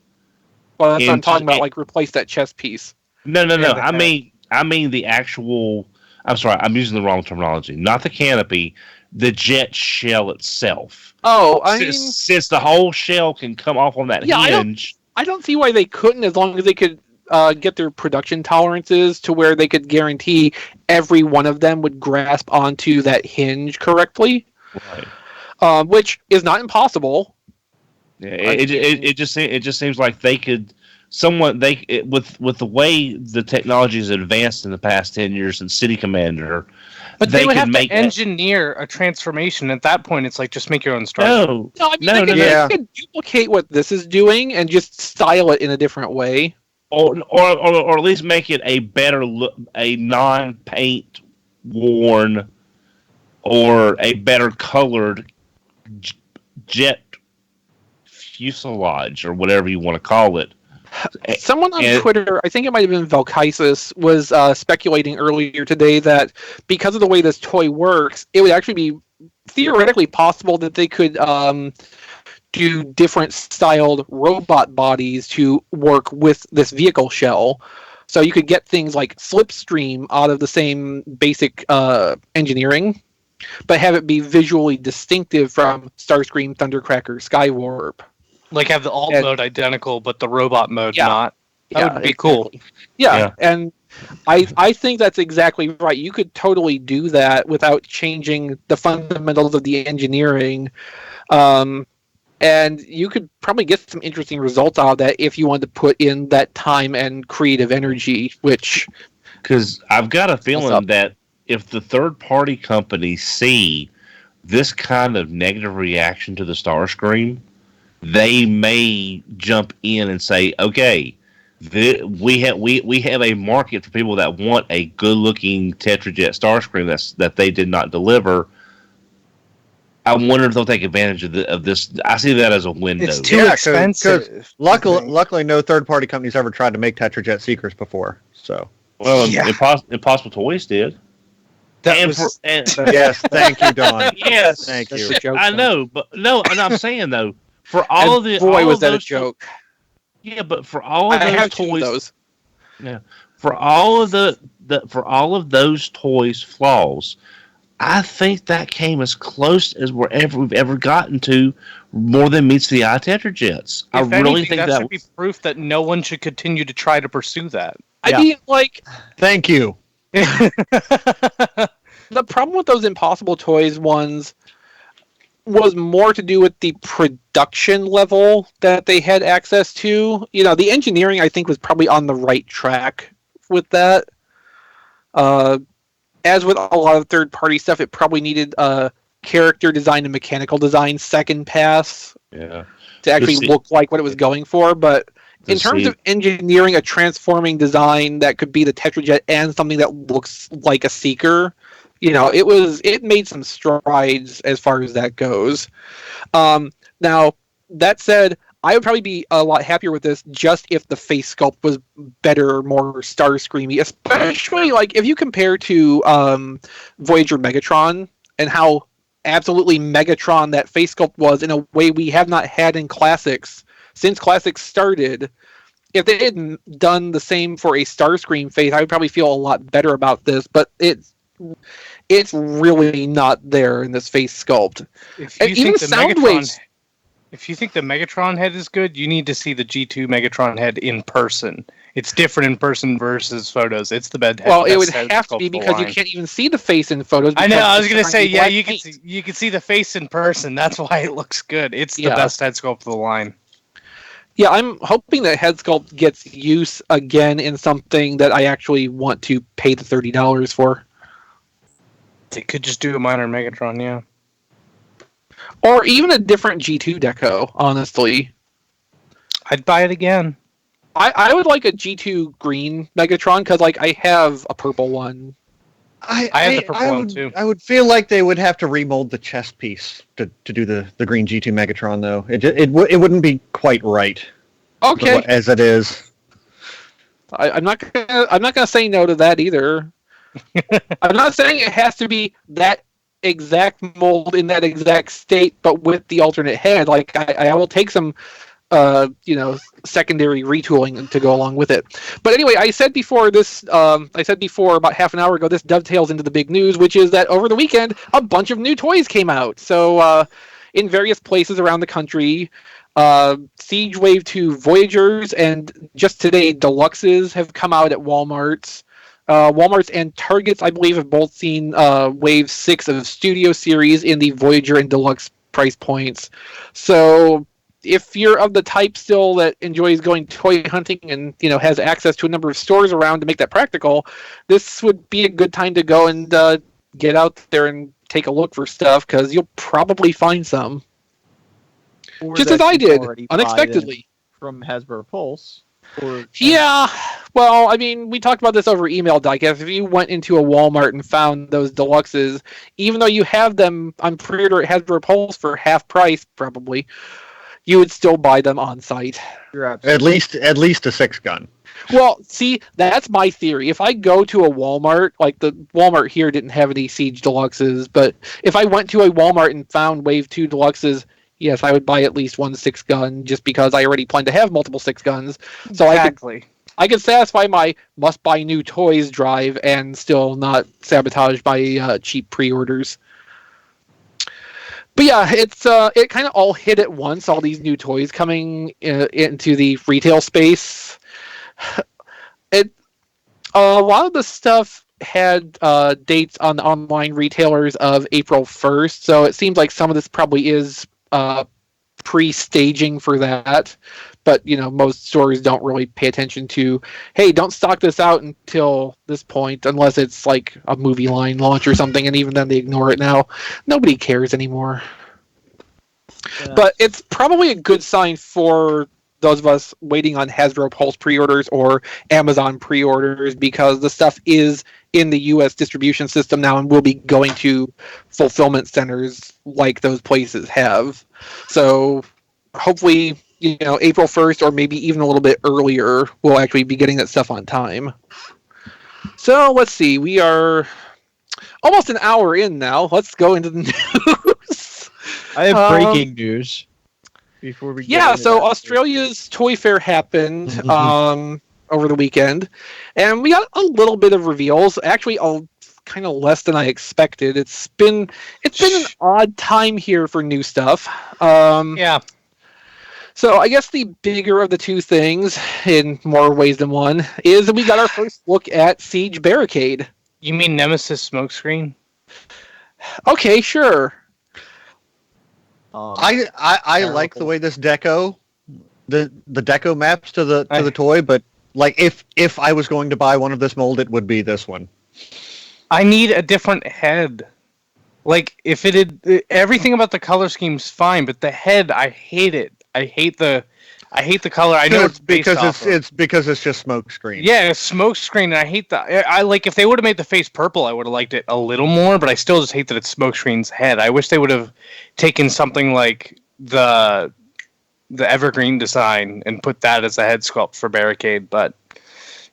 Well, that's what I'm talking about. Like replace that chest piece. No. I mean the actual. I'm sorry. I'm using the wrong terminology. Not the canopy. The jet shell itself. Oh, since the whole shell can come off on that hinge. I don't see why they couldn't, as long as they could get their production tolerances to where they could guarantee every one of them would grasp onto that hinge correctly. Right. Which is not impossible. Yeah, it just seems like they could. With the way the technology has advanced in the past 10 years in City Commander. But they would have to engineer a transformation. At that point, it's like, just make your own structure. They could duplicate what this is doing and just style it in a different way. Or at least make it a better look, a non-paint worn or a better colored jet fuselage or whatever you want to call it. Someone on Twitter, I think it might have been Valkysis, was speculating earlier today that because of the way this toy works, it would actually be theoretically possible that they could do different styled robot bodies to work with this vehicle shell. So you could get things like Slipstream out of the same basic engineering, but have it be visually distinctive from Starscream, Thundercracker, Skywarp. Like have the alt mode identical, but the robot mode not. That would be cool. Yeah, and I think that's exactly right. You could totally do that without changing the fundamentals of the engineering. And you could probably get some interesting results out of that if you wanted to put in that time and creative energy, which... Because I've got a feeling that if the third-party companies see this kind of negative reaction to the Starscream, they may jump in and say, okay, we have a market for people that want a good-looking Tetrajet Starscream that they did not deliver. I wonder if they'll take advantage of this. I see that as a window. It's too expensive. Luckily, no third-party companies ever tried to make Tetrajet Seekers before. So, Impossible Toys did. Yes, thank you, Don. Yes, thank you. I know, but no, and I'm saying though, for all of the was that a joke? Yeah, but for all of those toys, for all of those toys' flaws, I think that came as close as we've ever gotten to more than meets the eye Tetrajets. I really think that should be proof that no one should continue to try to pursue that. I mean, like, thank you. The problem with those Impossible Toys ones was more to do with the production level that they had access to. You know, the engineering, I think, was probably on the right track with that. As with a lot of third-party stuff, it probably needed character design and mechanical design second pass to actually look like what it was going for. But in terms of engineering a transforming design that could be the Tetrajet and something that looks like a Seeker, you know, it made some strides as far as that goes. Now, that said, I would probably be a lot happier with this just if the face sculpt was better, more Starscreamy, especially like if you compare to Voyager Megatron and how absolutely Megatron that face sculpt was in a way we have not had in Classics since Classics started. If they had done the same for a Starscream face, I would probably feel a lot better about this, but it's really not there in this face sculpt. If you think the Megatron head is good, you need to see the G2 Megatron head in person. It's different in person versus photos. It's the best. Well, it would have to be because you can't even see the face in photos. I know. I was going to say, yeah, you can see the face in person. That's why it looks good. It's the best head sculpt of the line. Yeah, I'm hoping that head sculpt gets use again in something that I actually want to pay the $30 for. They could just do a minor Megatron, yeah. Or even a different G2 deco, honestly. I'd buy it again. I would like a G2 green Megatron, because like I have a purple one. I have the purple one, too. I would feel like they would have to remold the chest piece to do the green G2 Megatron, though. It wouldn't be quite right. Okay. As it is. I'm not gonna say no to that either. I'm not saying it has to be that exact mold in that exact state, but with the alternate head. Like I will take some secondary retooling to go along with it. But anyway, I said before about half an hour ago, this dovetails into the big news, which is that over the weekend, a bunch of new toys came out. So in various places around the country, Siege Wave 2 Voyagers and just today Deluxes have come out at Walmart's. Walmart's and Target's, I believe, have both seen Wave 6 of Studio Series in the Voyager and Deluxe price points. So if you're of the type still that enjoys going toy hunting and has access to a number of stores around to make that practical, this would be a good time to go and get out there and take a look for stuff, because you'll probably find some. Or just as I did, unexpectedly. From Hasbro Pulse. Yeah, well, I mean, we talked about this over email, Diecast. If you went into a Walmart and found those Deluxes, even though you have them on pre-order at Hasbro Pulse for half price, probably, you would still buy them on site. At least a 6-gun. Well, see, that's my theory. If I go to a Walmart, like the Walmart here didn't have any Siege Deluxes, but if I went to a Walmart and found Wave 2 Deluxes, yes, I would buy at least one 6-gun, just because I already plan to have multiple 6-guns. So exactly. I could satisfy my must-buy new toys drive and still not sabotaged by cheap pre-orders. But yeah, it kind of all hit at once, all these new toys coming into the retail space. A lot of the stuff had dates on the online retailers of April 1st, so it seems like some of this probably is pre-staging for that, but most stores don't really pay attention to, hey, don't stock this out until this point unless it's like a movie line launch or something, and even then they ignore it now. Nobody cares anymore. Yeah. But it's probably a good sign for those of us waiting on Hasbro Pulse pre-orders or Amazon pre-orders, because the stuff is in the U.S. distribution system now and will be going to fulfillment centers like those places have. So hopefully, April 1st or maybe even a little bit earlier, we'll actually be getting that stuff on time. So let's see. We are almost an hour in now. Let's go into the news. I have breaking news. Before we so Australia's Toy Fair happened over the weekend, and we got a little bit of reveals. Actually, kind of less than I expected. It's been an odd time here for new stuff. Yeah. So I guess the bigger of the two things, in more ways than one, is that we got our first look at Siege Barricade. You mean Nemesis Smokescreen? Okay, sure. I like the way this deco, the deco maps to the toy, but like if I was going to buy one of this mold, it would be this one. I need a different head. Like if it had, everything about the color scheme's fine, but the head, I hate it. I hate the color. I know it's because it's just Smokescreen. Yeah, it's Smokescreen, and I hate that. I like if they would have made the face purple, I would have liked it a little more. But I still just hate that it's Smokescreen's head. I wish they would have taken something like the evergreen design and put that as a head sculpt for Barricade. But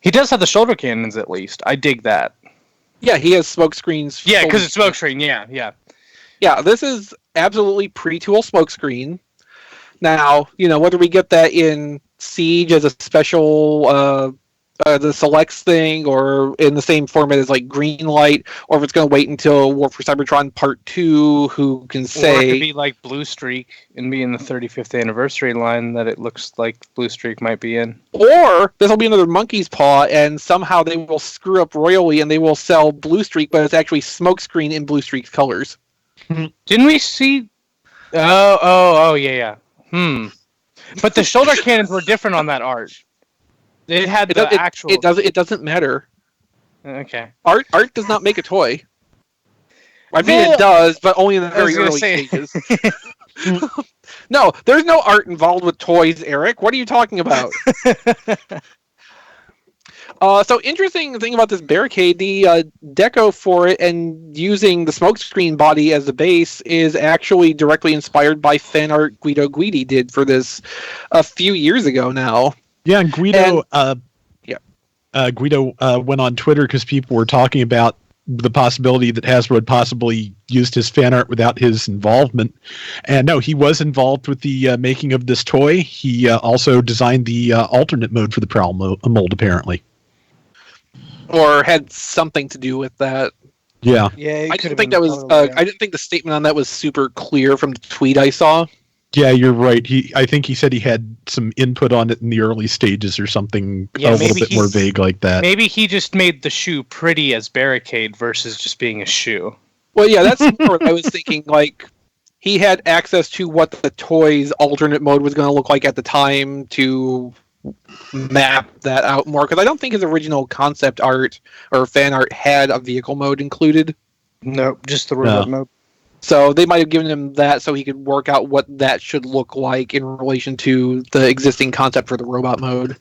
he does have the shoulder cannons at least. I dig that. Yeah, he has Smokescreen's. Yeah, because it's Smokescreen. Yeah. Yeah, this is absolutely pre-tool smokescreen. Now, whether we get that in Siege as a special, the selects thing, or in the same format as like Greenlight, or if it's going to wait until War for Cybertron Part 2, who can say? Or it could be like Blue Streak and be in the 35th anniversary line that it looks like Blue Streak might be in. Or this will be another monkey's paw, and somehow they will screw up royally and they will sell Blue Streak, but it's actually smokescreen in Blue Streak's colors. Didn't we see? Oh, yeah. But the shoulder cannons were different on that art. It had the actual. It doesn't matter. Okay. Art does not make a toy. I mean, it does, but only in the very early stages. No, there's no art involved with toys, Eric. What are you talking about? So interesting thing about this barricade, the deco for it and using the smokescreen body as the base is actually directly inspired by fan art Guido Guidi did for this a few years ago now. Yeah, and Guido went on Twitter because people were talking about the possibility that Hasbro had possibly used his fan art without his involvement. And no, he was involved with the making of this toy. He also designed the alternate mode for the Prowl mold, apparently. Or had something to do with that. Yeah. I didn't think that was. I didn't think the statement on that was super clear from the tweet I saw. Yeah, you're right. I think he said he had some input on it in the early stages or something a little bit more vague like that. Maybe he just made the shoe pretty as Barricade versus just being a shoe. Well, yeah, that's more what I was thinking. Like, he had access to what the toy's alternate mode was going to look like at the time to map that out more. Because I don't think his original concept art or fan art had a vehicle mode included. Nope, just the robot mode. So they might have given him that so he could work out what that should look like in relation to the existing concept for the robot mode.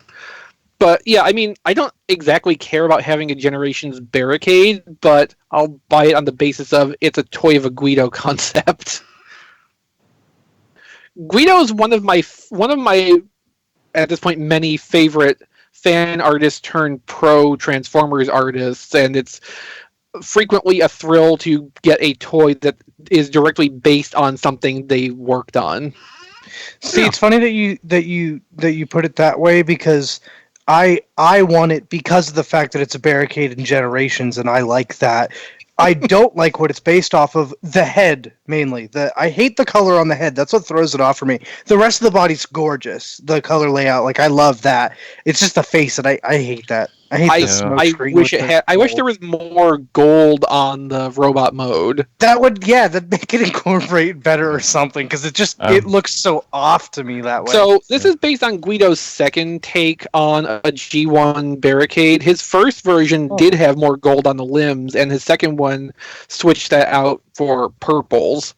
But yeah, I mean, I don't exactly care about having a Generations Barricade, but I'll buy it on the basis of it's a toy of a Guido concept. Guido is one of my at this point many favorite fan artists turned pro Transformers artists, and it's frequently a thrill to get a toy that is directly based on something they worked on. See, it's funny that you put it that way, because I want it because of the fact that it's a Barricade in Generations, and I like that. I don't like what it's based off of. The head, mainly. I hate the color on the head. That's what throws it off for me. The rest of the body's gorgeous. The color layout, like, I love that. It's just the face that I hate that. I hate the smoke screen. I wish there was more gold on the robot mode. That'd make it incorporate better or something, because it looks so off to me that way. So this is based on Guido's second take on a G1 Barricade. His first version did have more gold on the limbs, and his second one switched that out for purples.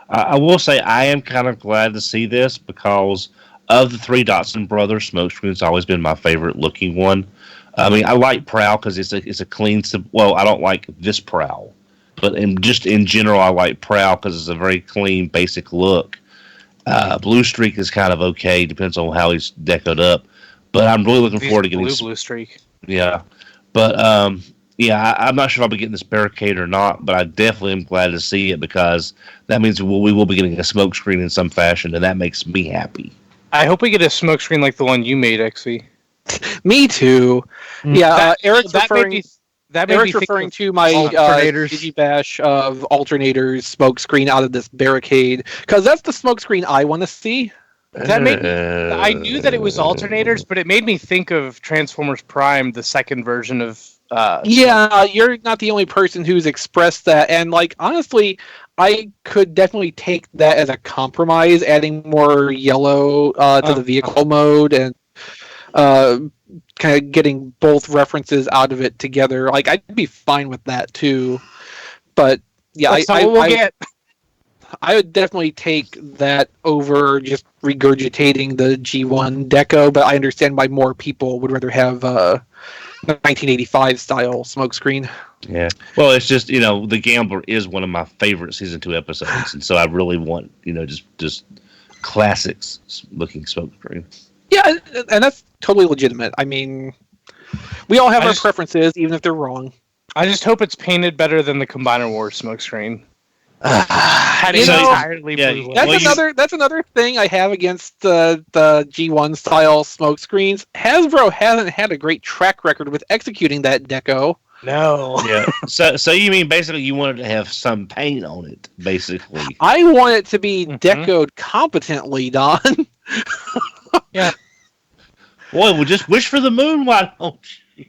I will say I am kind of glad to see this, because of the three Dotson Brothers, Smokescreen's always been my favorite looking one. I mean, I like Prowl because it's a clean. Well, I don't like this Prowl, but in general, I like Prowl because it's a very clean, basic look. Blue Streak is kind of okay, depends on how he's decoed up. But I'm really looking forward to getting Blue Streak. Yeah, but I'm not sure if I'll be getting this Barricade or not, but I definitely am glad to see it, because that means we will be getting a Smokescreen in some fashion, and that makes me happy. I hope we get a smokescreen like the one you made, Exvee. Me too. Yeah, Eric's referring to my Digibash of alternators smokescreen out of this Barricade, because that's the smokescreen I want to see. I knew that it was alternators, but it made me think of Transformers Prime, the second version of. You're not the only person who's expressed that, and like honestly, I could definitely take that as a compromise, adding more yellow to the vehicle mode and kind of getting both references out of it together. Like, I'd be fine with that too. But yeah, I would definitely take that over just regurgitating the G1 deco, but I understand why more people would rather have 1985 style smokescreen. Yeah. Well, it's just, The Gambler is one of my favorite season 2 episodes, and so I really want, just classics looking smokescreen. Yeah, and that's totally legitimate. I mean, we all have our preferences, even if they're wrong. I just hope it's painted better than the Combiner Wars smokescreen. You know, entirely blue. That's another thing I have against the G1 style smoke screens. Hasbro hasn't had a great track record with executing that deco. No. Yeah. So you mean basically you wanted to have some paint on it, basically? I want it to be decoed competently, Don. Yeah. Boy, we'll just wish for the moon. Why don't you?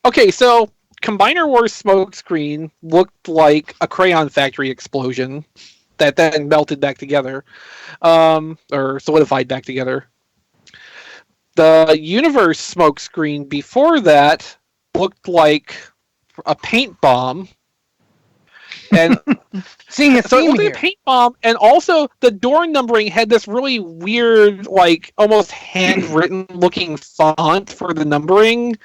Okay, so Combiner Wars smoke screen looked like a crayon factory explosion that then melted back together, or solidified back together. The Universe smoke screen before that looked like a paint bomb. And Seeing a so it theme looked like here. a paint bomb, and also the door numbering had this really weird, like almost handwritten looking font for the numbering,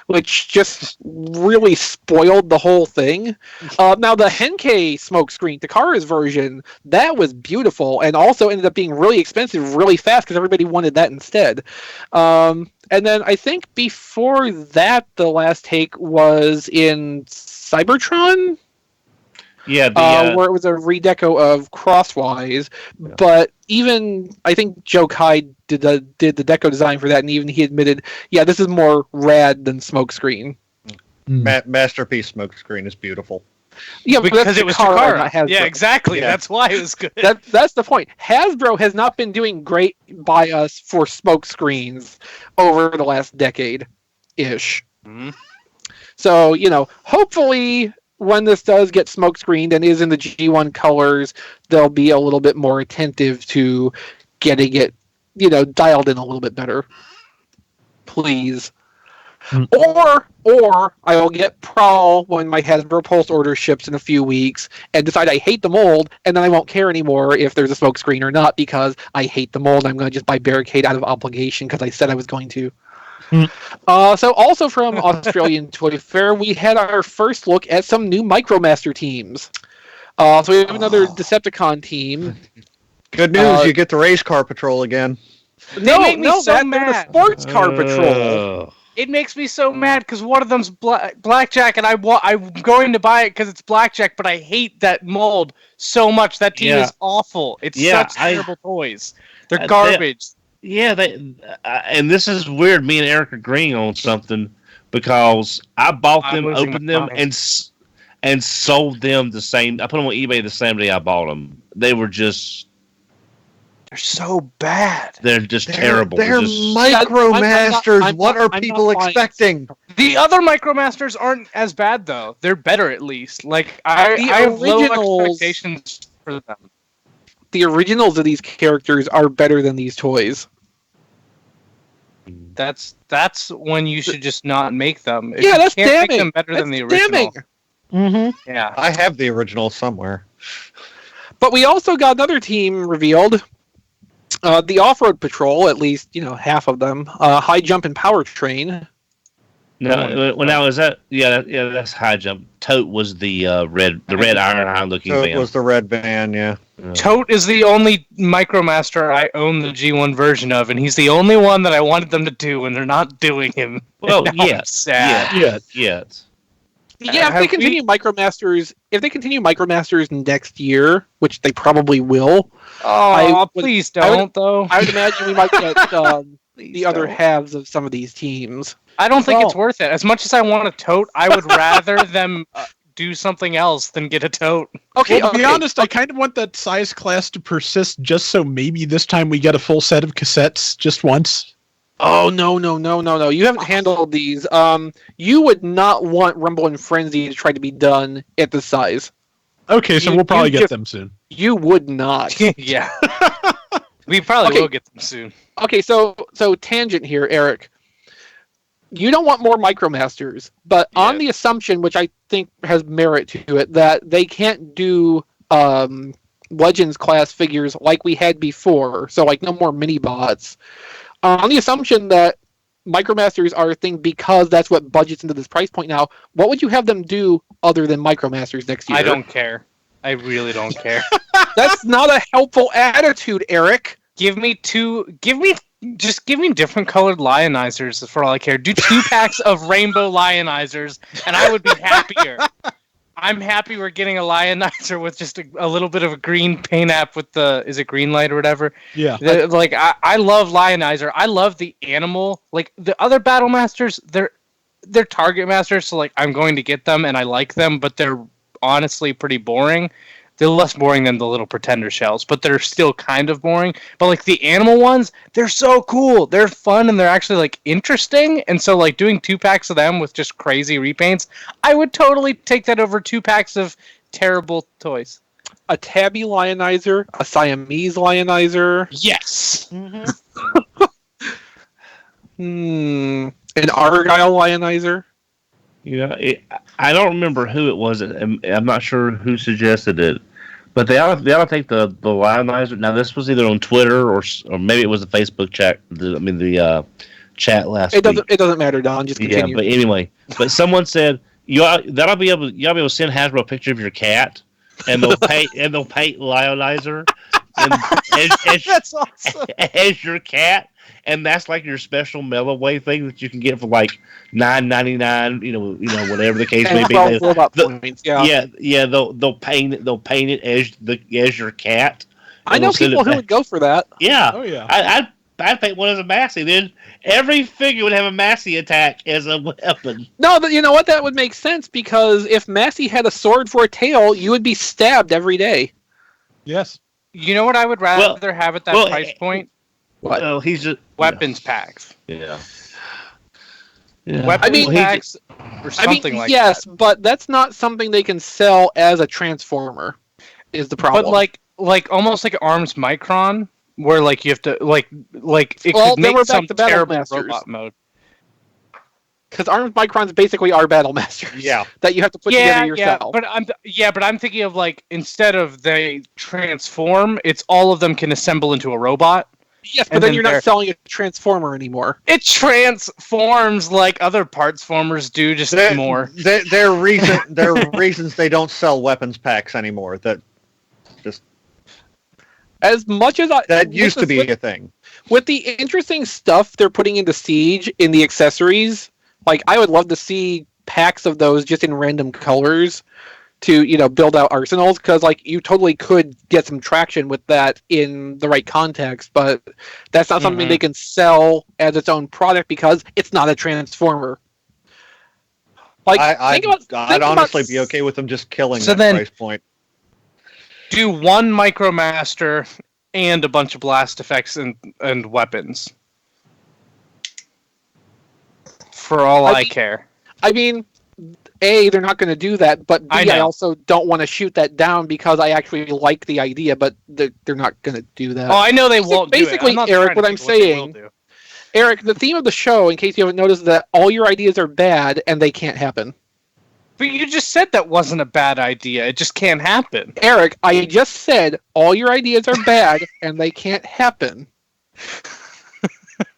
which just really spoiled the whole thing. Now the Henkei smokescreen, Takara's version, that was beautiful, and also ended up being really expensive really fast because everybody wanted that instead. And then I think before that, the last take was in Cybertron. Yeah, where it was a redeco of Crosswise, but even I think Joe Kai did the deco design for that, and even he admitted, yeah, this is more rad than Smokescreen. Masterpiece Smokescreen is beautiful. Yeah, because it was Takara. not Hasbro. Yeah, exactly. Yeah. That's why it was good. That's the point. Hasbro has not been doing great by us for smokescreens over the last decade-ish. Mhm. So, hopefully when this does get smoke screened and is in the G1 colors, they'll be a little bit more attentive to getting it, dialed in a little bit better. Please. Or I will get Prowl when my Hasbro Pulse order ships in a few weeks and decide I hate the mold, and then I won't care anymore if there's a smoke screen or not because I hate the mold. I'm going to just buy Barricade out of obligation because I said I was going to. So also from Australian Toy Fair, we had our first look at some new Micromaster teams. So we have another Decepticon team. Good news, you get the race car patrol again. They make me so they're the mad. sports car patrol. It makes me so mad because one of them's Blackjack, and I'm going to buy it because it's Blackjack, but I hate that mold so much. That team is awful. It's such terrible toys. They're garbage. And this is weird. Me and Eric are agreeing on something because I bought them, opened them, and sold them the same. I put them on eBay the same day I bought them. They were just. They're so bad. They're just terrible. They're Micromasters. What are people expecting? The other Micromasters aren't as bad though. They're better at least. Like I have low expectations for them. The originals of these characters are better than these toys. That's when you should just not make them. If that's you can't damning. Make them better than the original. Mm-hmm. Yeah, I have the original somewhere. But we also got another team revealed. The Off-Road Patrol, at least half of them. High Jump and Powertrain. Now is that? Yeah, that's High Jump. Tote was the red Ironhide looking van. Tote was the red van, yeah. Tote is the only Micromaster I own the G1 version of, and he's the only one that I wanted them to do, and they're not doing him. Well, yes, yes. Yeah, if they continue Micromasters next year, which they probably will. Please don't, though. I would imagine we might get the other halves of some of these teams. I don't think it's worth it. As much as I want a Tote, I would rather them do something else than get a Tote. Okay, to be honest, I kind of want that size class to persist just so maybe this time we get a full set of cassettes just once. Oh, no. You haven't handled these. You would not want Rumble and Frenzy to try to be done at this size. Okay, so we'll probably get them soon. You would not. Yeah. We probably will get them soon. Okay, so tangent here, Eric. You don't want more Micromasters, but on the assumption, which I think has merit to it, that they can't do Legends class figures like we had before, so like no more mini-bots. On the assumption that Micromasters are a thing because that's what budgets into this price point now, what would you have them do other than Micromasters next year? I don't care. I really don't care. That's not a helpful attitude, Eric. Give me different colored lionizers for all I care. Do 2 packs of rainbow lionizers, and I would be happier. I'm happy we're getting a Lionizer with just a little bit of a green paint app with the, is it green light or whatever? Yeah. Like, I love Lionizer. I love the animal. Like, the other Battle Masters, they're Target Masters, so, like, I'm going to get them, and I like them, but they're honestly pretty boring. They're less boring than the little Pretender shells, but they're still kind of boring. But, like, the animal ones, they're so cool. They're fun, and they're actually, like, interesting. And so, like, doing 2-packs of them with just crazy repaints, I would totally take that over 2 packs of terrible toys. A Tabby Lionizer, a Siamese Lionizer. Yes! An Argyle Lionizer. You know, I don't remember who it was. I'm not sure who suggested it, but they ought to take the Lionizer. Now, this was either on Twitter or maybe it was the Facebook chat. The chat last week. It doesn't matter, Don. Just continue. Yeah, but anyway, but someone said you'll be able to send Hasbro a picture of your cat, and they'll paint Lionizer That's awesome. as your cat. And that's like your special mail away thing that you can get for like $9.99. You know, whatever the case may be. They'll paint it as your cat. I know people who would go for that. Yeah. Oh yeah. I'd paint one as a Massey. Then every figure would have a Massey attack as a weapon. No, but you know what? That would make sense because if Massey had a sword for a tail, you would be stabbed every day. Yes. You know what I would rather have at that price point? What? Well, he's just Weapons packs. Yeah. Weapons packs or something like that. Yes, but that's not something they can sell as a Transformer. Is the problem? But like almost like Arms Micron, where like you have to like it could make some terrible robot mode. Because Arms Microns basically are Battle Masters. Yeah. That you have to put together yourself. But I'm thinking of like instead of they transform, it's all of them can assemble into a robot. Yes, but then you're not selling a Transformer anymore. It transforms like other Partsformers do, just more. There are reasons they don't sell weapons packs anymore. That just as much as that used to be a thing. With the interesting stuff they're putting into Siege in the accessories, like I would love to see packs of those just in random colors to build out arsenals, because like you totally could get some traction with that in the right context, but that's not something they can sell as its own product because it's not a Transformer. Like I'd honestly be okay with them just killing that price point. Do one Micromaster and a bunch of blast effects and weapons. For all I care. I mean, A, they're not going to do that, but B, I also don't want to shoot that down because I actually like the idea, but they're not going to do that. Oh, I know they won't do it. Basically, Eric, what I'm saying, Eric, the theme of the show, in case you haven't noticed, is that all your ideas are bad and they can't happen. But you just said that wasn't a bad idea. It just can't happen. Eric, I just said all your ideas are bad and they can't happen.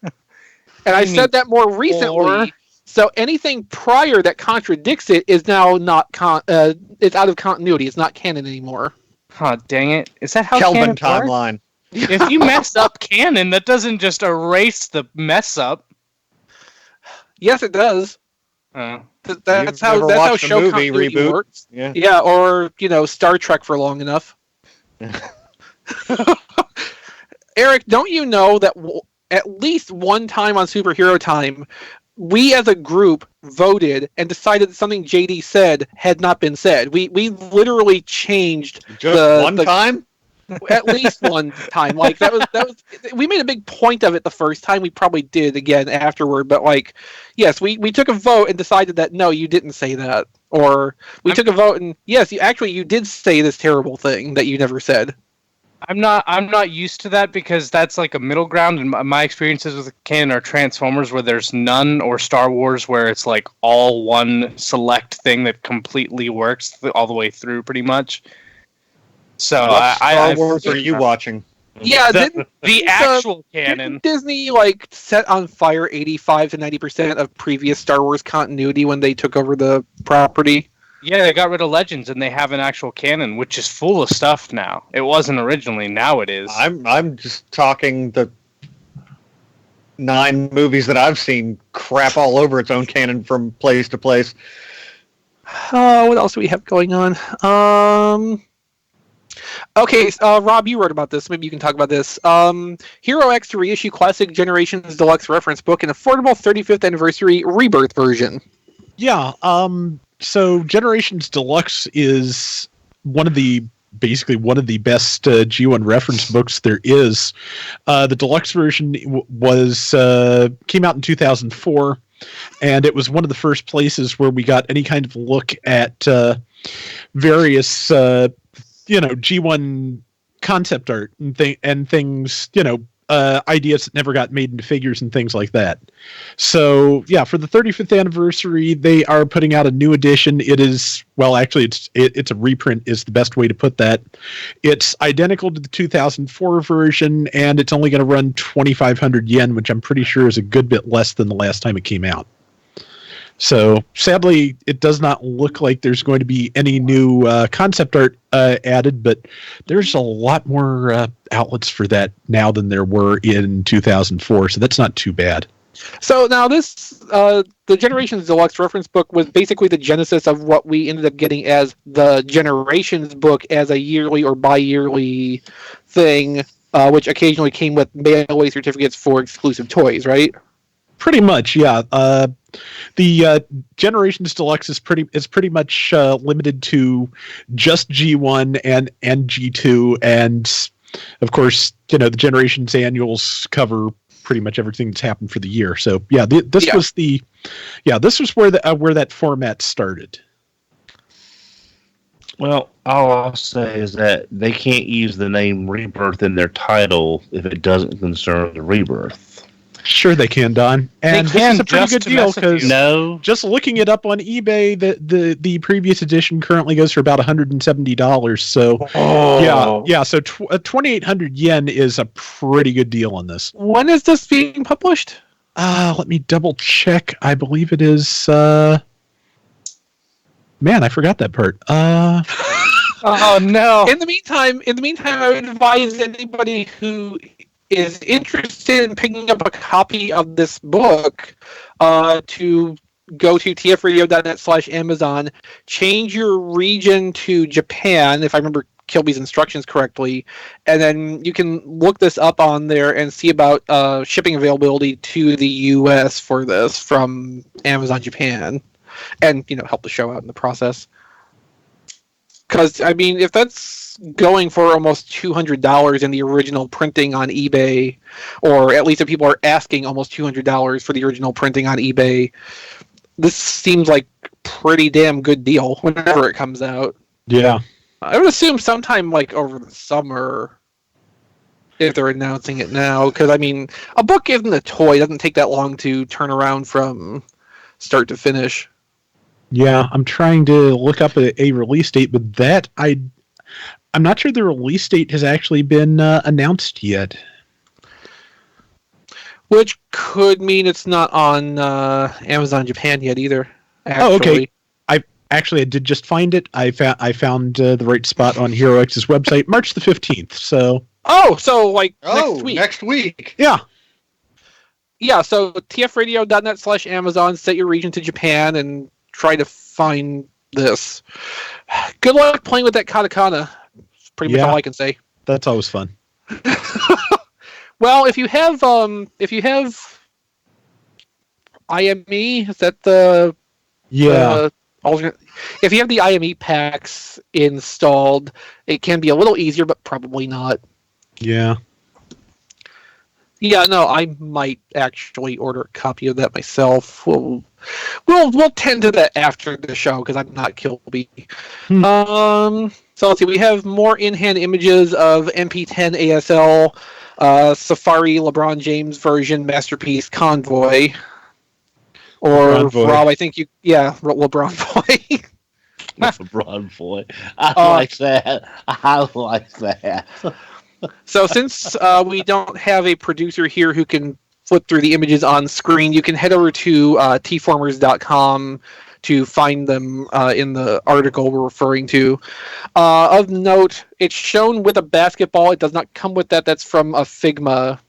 And I said that more recently. So anything prior that contradicts it is now not it's out of continuity. It's not canon anymore. Oh, dang it. Is that how Kelvin canon timeline? If you mess up canon, that doesn't just erase the mess up. Yes, it does. That's how show movie continuity reboot works. Yeah, or Star Trek for long enough. Eric, don't you know that at least one time on Superhero Time, we as a group voted and decided that something JD said had not been said. We literally changed one time. At least one time. Like that was. We made a big point of it the first time. We probably did again afterward. But like, yes, we took a vote and decided that no, you didn't say that. Or we took a vote and yes, you did say this terrible thing that you never said. I'm not used to that because that's like a middle ground, and my experiences with canon are Transformers where there's none, or Star Wars where it's like all one select thing that completely works all the way through pretty much. So Star Wars are you watching? Yeah, the actual canon. Didn't Disney like set on fire 85 to 90% of previous Star Wars continuity when they took over the property? Yeah, they got rid of Legends and they have an actual canon, which is full of stuff now. It wasn't originally, now it is. I'm just talking the 9 movies that I've seen crap all over its own canon from place to place. What else do we have going on? Okay, Rob, you wrote about this. Maybe you can talk about this. Hero X to reissue classic Generations Deluxe reference book, an affordable 35th anniversary rebirth version. Yeah. So Generations Deluxe is basically one of the best G1 reference books there is. The deluxe version came out in 2004, and it was one of the first places where we got any kind of look at various G1 concept art and things, ideas that never got made into figures and things like that. So yeah, for the 35th anniversary, they are putting out a new edition. It is, well, actually it's a reprint is the best way to put that. It's identical to the 2004 version, and it's only going to run 2,500 yen, which I'm pretty sure is a good bit less than the last time it came out. So sadly, it does not look like there's going to be any new concept art added, but there's a lot more outlets for that now than there were in 2004, so that's not too bad. So now this, the Generations Deluxe reference book was basically the genesis of what we ended up getting as the Generations book as a yearly or bi-yearly thing, which occasionally came with mail-away certificates for exclusive toys, right? Pretty much, yeah. The Generations Deluxe is pretty much limited to just G1 and G2, and of course, the Generations annuals cover pretty much everything that's happened for the year. So yeah, this was where that format started. Well, all I'll say is that they can't use the name Rebirth in their title if it doesn't concern the Rebirth. Sure they can, Don. And this is a pretty good deal because just looking it up on eBay, the previous edition currently goes for about $170. So yeah. So 2,800 yen is a pretty good deal on this. When is this being published? Let me double check. I believe it is. Man, I forgot that part. Oh no! In the meantime, I would advise anybody who is interested in picking up a copy of this book to go to tfradio.net/Amazon, change your region to Japan, if I remember Kilby's instructions correctly, and then you can look this up on there and see about shipping availability to the US for this from Amazon Japan, and help the show out in the process. Because, I mean, if that's going for almost $200 in the original printing on eBay, or at least if people are asking almost $200 for the original printing on eBay, this seems like pretty damn good deal whenever it comes out. Yeah. I would assume sometime like over the summer, if they're announcing it now. Because, I mean, a book isn't a toy. It doesn't take that long to turn around from start to finish. Yeah, I'm trying to look up a release date, but that I'm not sure the release date has actually been announced yet. Which could mean it's not on Amazon Japan yet either. Actually. Oh, okay. I did just find it. I found the right spot on Hero X's website, March the 15th. So. Oh, so next week. Next week. Yeah. Yeah. So tfradio.net/Amazon. Set your region to Japan and try to find this. Good luck playing with that katakana. That's pretty much all I can say. That's always fun. Well, if you have IME, is that the alternate? If you have the IME packs installed, it can be a little easier, but probably not. Yeah. Yeah, no, I might actually order a copy of that myself. We'll tend to that after the show because I'm not Kilby. So let's see. We have more in-hand images of MP10 ASL, Safari LeBron James version masterpiece Convoy, or Rob. I think LeBron Boy. LeBron Boy. I like that. So since we don't have a producer here who can flip through the images on screen, you can head over to TFormers.com to find them in the article we're referring to. Of note, it's shown with a basketball. It does not come with that. That's from a Figma,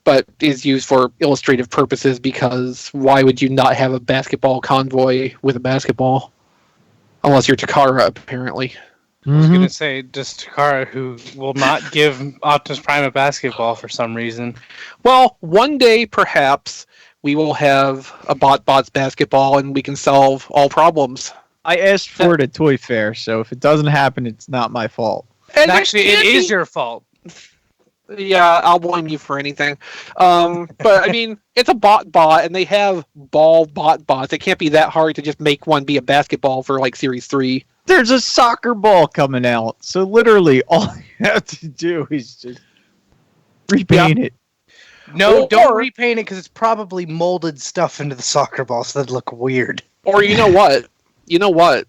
but is used for illustrative purposes because why would you not have a basketball convoy with a basketball? Unless you're Takara, apparently. I was gonna say just Takara, who will not give Optimus Prime a basketball for some reason. Well, one day perhaps we will have a BotBots basketball and we can solve all problems. I asked for it at Toy Fair, so if it doesn't happen, it's not my fault. And actually, it is your fault. Yeah, I'll blame you for anything. But I mean, it's a bot, and they have ball bots. It can't be that hard to just make one be a basketball for like Series 3. There's a soccer ball coming out, so literally all you have to do is just repaint it. No, don't repaint it because it's probably molded stuff into the soccer ball, so that'd look weird. Or you know what?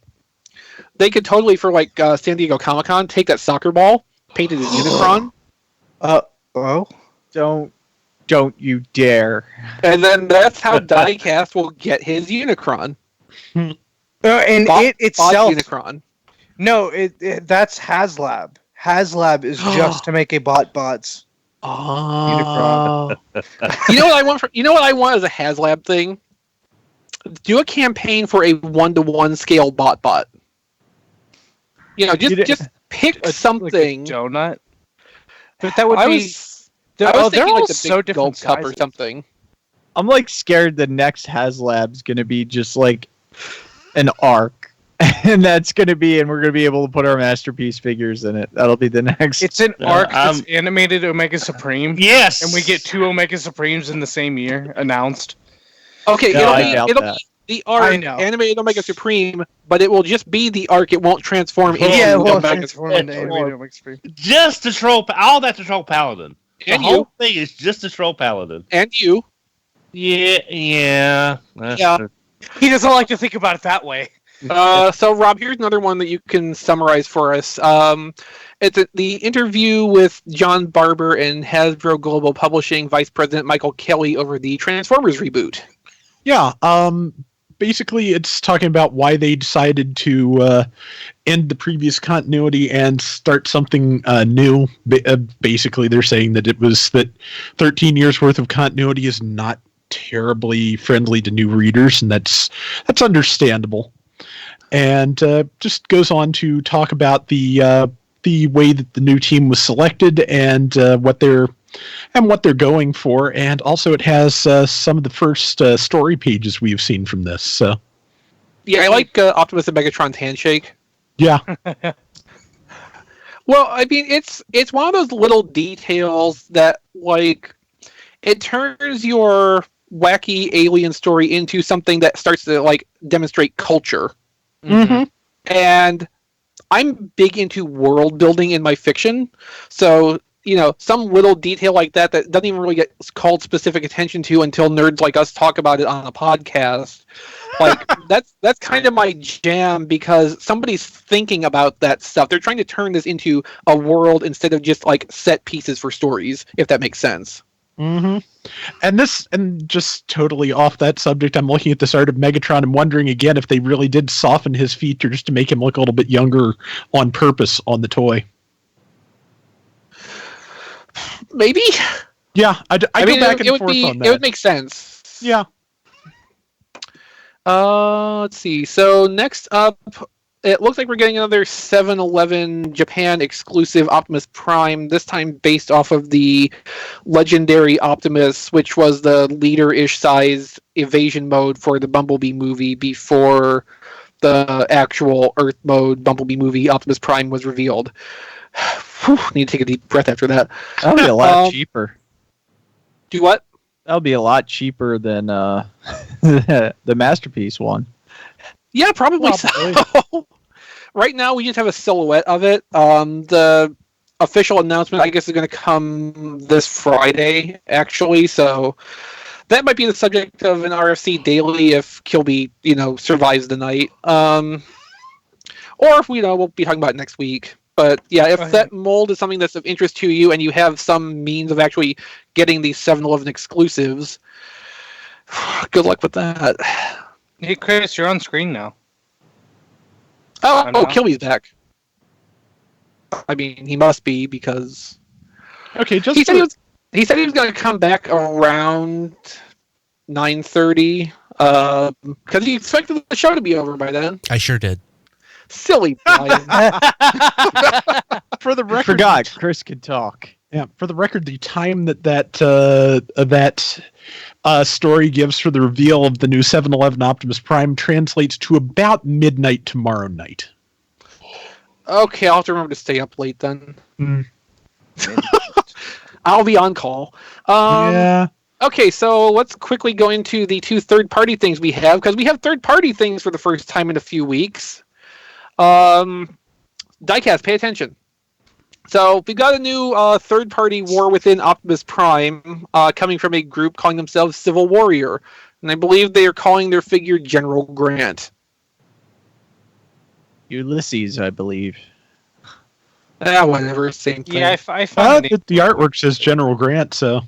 They could totally, for like San Diego Comic-Con, take that soccer ball, paint it as Unicron. Don't you dare. And then that's how Diecast will get his Unicron. And it itself... Unicron. No, that's HasLab. HasLab is just to make a BotBots Unicron. You know what I want as a HasLab thing? Do a campaign for a 1-to-1 scale BotBot. Just pick something. Like a donut. But that would be. They're all like so different Gold Cup sizes. or something. I'm like scared the next HasLab's gonna be just like an arc, and we're gonna be able to put our masterpiece figures in it. That'll be the next. It's an arc that's animated Omega Supreme. Yes, and we get 2 Omega Supremes in the same year announced. Okay, No, it'll be the arc animated Omega Supreme, but it will just be the arc. It won't transform into Omega Supreme. Omega Supreme. Just to troll all that to troll Paladin. And the whole thing is just to troll Paladin. And you. Yeah. True. He doesn't like to think about it that way. So, Rob, here's another one that you can summarize for us. It's the interview with John Barber and Hasbro Global Publishing Vice President Michael Kelly over the Transformers reboot. Yeah, basically it's talking about why they decided to end the previous continuity and start something new. Basically, they're saying that it was that 13 years worth of continuity is not terribly friendly to new readers, and that's understandable. And just goes on to talk about the way that the new team was selected and what they're going for, and also it has some of the first story pages we've seen from this. So, yeah, I like Optimus and Megatron's handshake. Yeah. Well, I mean, it's one of those little details that like it turns your wacky alien story into something that starts to like demonstrate culture. Mm-hmm. And I'm big into world building in my fiction, so some little detail like that doesn't even really get called specific attention to until nerds like us talk about it on a podcast. Like that's kind of my jam because somebody's thinking about that stuff. They're trying to turn this into a world instead of just like set pieces for stories, if that makes sense. Mm-hmm. And just totally off that subject, I'm looking at this art of Megatron and wondering again if they really did soften his features to make him look a little bit younger on purpose on the toy. Maybe. Yeah, I go back and forth on that. It would make sense. Yeah. Let's see. So next up, it looks like we're getting another 7-Eleven Japan exclusive Optimus Prime, this time based off of the Legendary Optimus, which was the leader-ish size evasion mode for the Bumblebee movie before the actual Earth mode Bumblebee movie Optimus Prime was revealed. Whew, need to take a deep breath after that. That'll be a lot cheaper. Do what? That'll be a lot cheaper than the Masterpiece one. Yeah, probably so. Right now, we just have a silhouette of it. The official announcement, I guess, is going to come this Friday, actually. So that might be the subject of an RFC Daily if Kilby, survives the night. Or if we'll be talking about it next week. But yeah, if that mold is something that's of interest to you and you have some means of actually getting these 7-Eleven exclusives, good luck with that. Hey, Chris, you're on screen now. Oh, Kilby's back. I mean, he must be because... Okay, he said he was going to come back around 9:30 because he expected the show to be over by then. I sure did. Silly Brian. For the record, Forgot Chris could talk. Yeah, for the record, the time that story gives for the reveal of the new 7-Eleven Optimus Prime translates to about midnight tomorrow night. Okay, I'll have to remember to stay up late then. Mm. I'll be on call. Yeah. Okay, so let's quickly go into the 2 third-party things we have, because we have third-party things for the first time in a few weeks. Diecast, pay attention. So we've got a new third-party War Within Optimus Prime coming from a group calling themselves Civil Warrior, and I believe they are calling their figure General Grant. Ulysses, I believe. Whatever, same thing. Yeah, I found The artwork says General Grant, so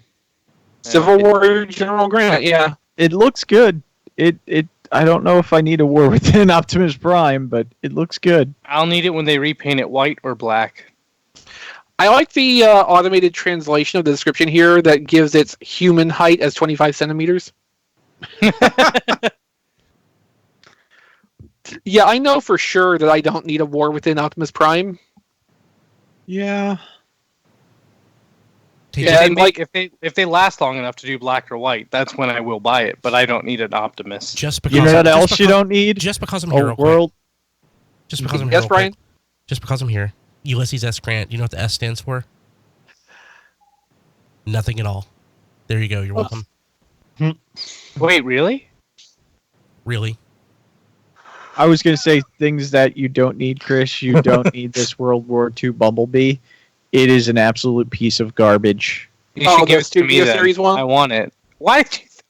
Civil Warrior General Grant, yeah. It looks good. I don't know if I need a War Within Optimus Prime, but it looks good. I'll need it when they repaint it white or black. I like the automated translation of the description here that gives its human height as 25 centimeters. Yeah, I know for sure that I don't need a War Within Optimus Prime. yeah. Yeah, and like if they last long enough to do black or white, that's when I will buy it. But I don't need an Optimus. Just because You know what else you don't need? Just because I'm here. A real quick. world. Just because I'm here. Yes, real Brian? quick. Just because I'm here. Ulysses S. Grant. You know what the S stands for? Nothing at all. There you go. You're welcome. Wait, really? Really? I was going to say things that you don't need, Chris. You don't need this World War II Bumblebee. It is an absolute piece of garbage. You should give it to me Studio then. Series one? I want it. Why?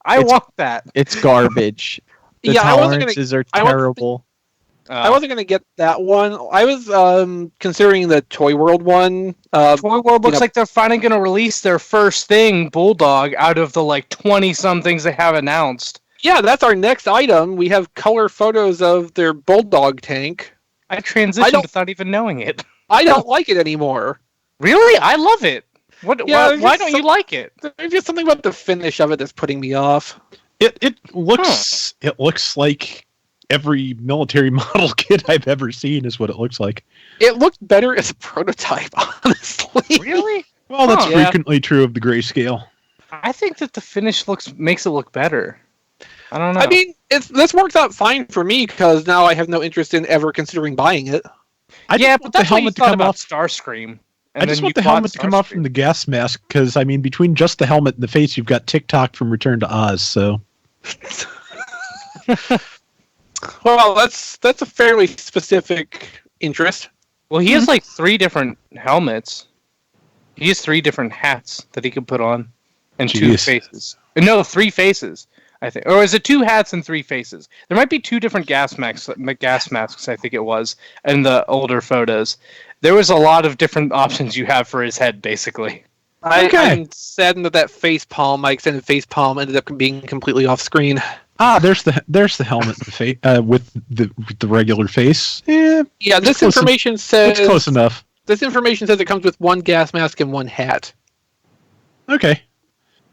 I want that. It's garbage. The Yeah, tolerances are terrible. I wasn't going to get that one. I was considering the Toy World one. Toy World looks like they're finally going to release their first thing, Bulldog, out of the 20-some things they have announced. Yeah, that's our next item. We have color photos of their Bulldog tank. I transitioned without even knowing it. I don't like it anymore. Really? I love it. Yeah, why don't you like it? There's just something about the finish of it that's putting me off. It looks like every military model kit I've ever seen is what it looks like. It looked better as a prototype, honestly. Really? Well, that's Yeah. frequently true of the grayscale. I think that the finish makes it look better. I don't know. I mean, this works out fine for me because now I have no interest in ever considering buying it. But that's what you thought about Starscream. I just want the helmet to come off from the gas mask because, I mean, between just the helmet and the face, you've got TikTok from Return to Oz, so... Well, that's a fairly specific interest. Well, he has 3 different helmets. He has 3 different hats that he can put on, and 2 faces. No, 3 faces, I think. Or is it 2 hats and 3 faces? There might be 2 different gas masks, I think it was, in the older photos. There was a lot of different options you have for his head, basically. I'm saddened that face palm, my extended face palm, ended up being completely off screen. There's the helmet with the regular face. Yeah, this information says it's close enough. This information says it comes with 1 gas mask and 1 hat. Okay.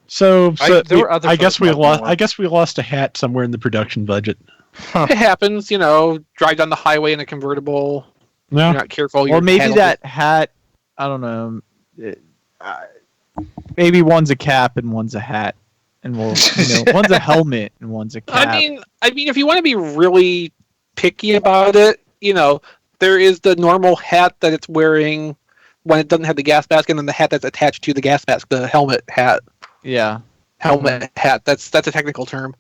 So there were other I guess we photos lost a hat somewhere in the production budget. It happens, drive down the highway in a convertible. No. You're not careful. Or maybe that hat, I don't know. Maybe one's a cap and one's a hat. And one's a helmet and one's a cap. I mean, if you want to be really picky about it, there is the normal hat that it's wearing when it doesn't have the gas mask, and then the hat that's attached to the gas mask, the helmet hat. Yeah. Helmet hat. That's a technical term.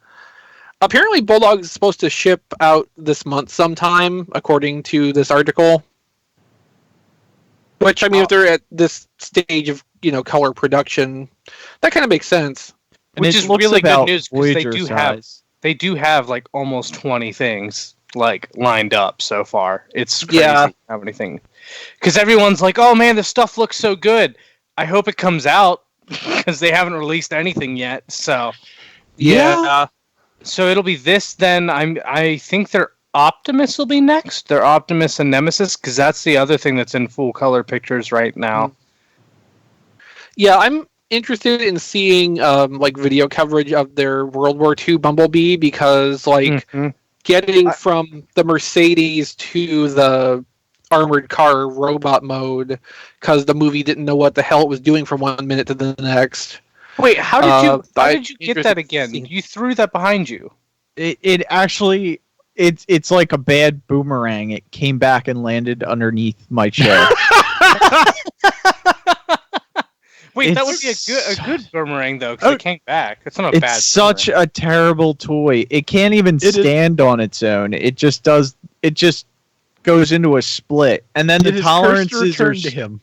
Apparently, Bulldog is supposed to ship out this month sometime, according to this article. Which, I mean, if they're at this stage of, color production, that kind of makes sense. Which is really good news because they do have almost 20 things lined up so far. It's crazy how many things. Because everyone's like, "Oh man, this stuff looks so good. I hope it comes out," because they haven't released anything yet. So yeah. So it'll be this then. I think their Optimus will be next. Their Optimus and Nemesis, because that's the other thing that's in full color pictures right now. Yeah, I'm interested in seeing video coverage of their World War II Bumblebee because getting from the Mercedes to the armored car robot mode because the movie didn't know what the hell it was doing from 1 minute to the next. Wait, how did you get that again? You threw that behind you. It actually it's like a bad boomerang. It came back and landed underneath my chair. Wait, that would be a good boomerang though, because it came back. It's not a bad. It's such a terrible toy. It can't even stand on its own. It just does. It just goes into a split, and then the tolerances are to him.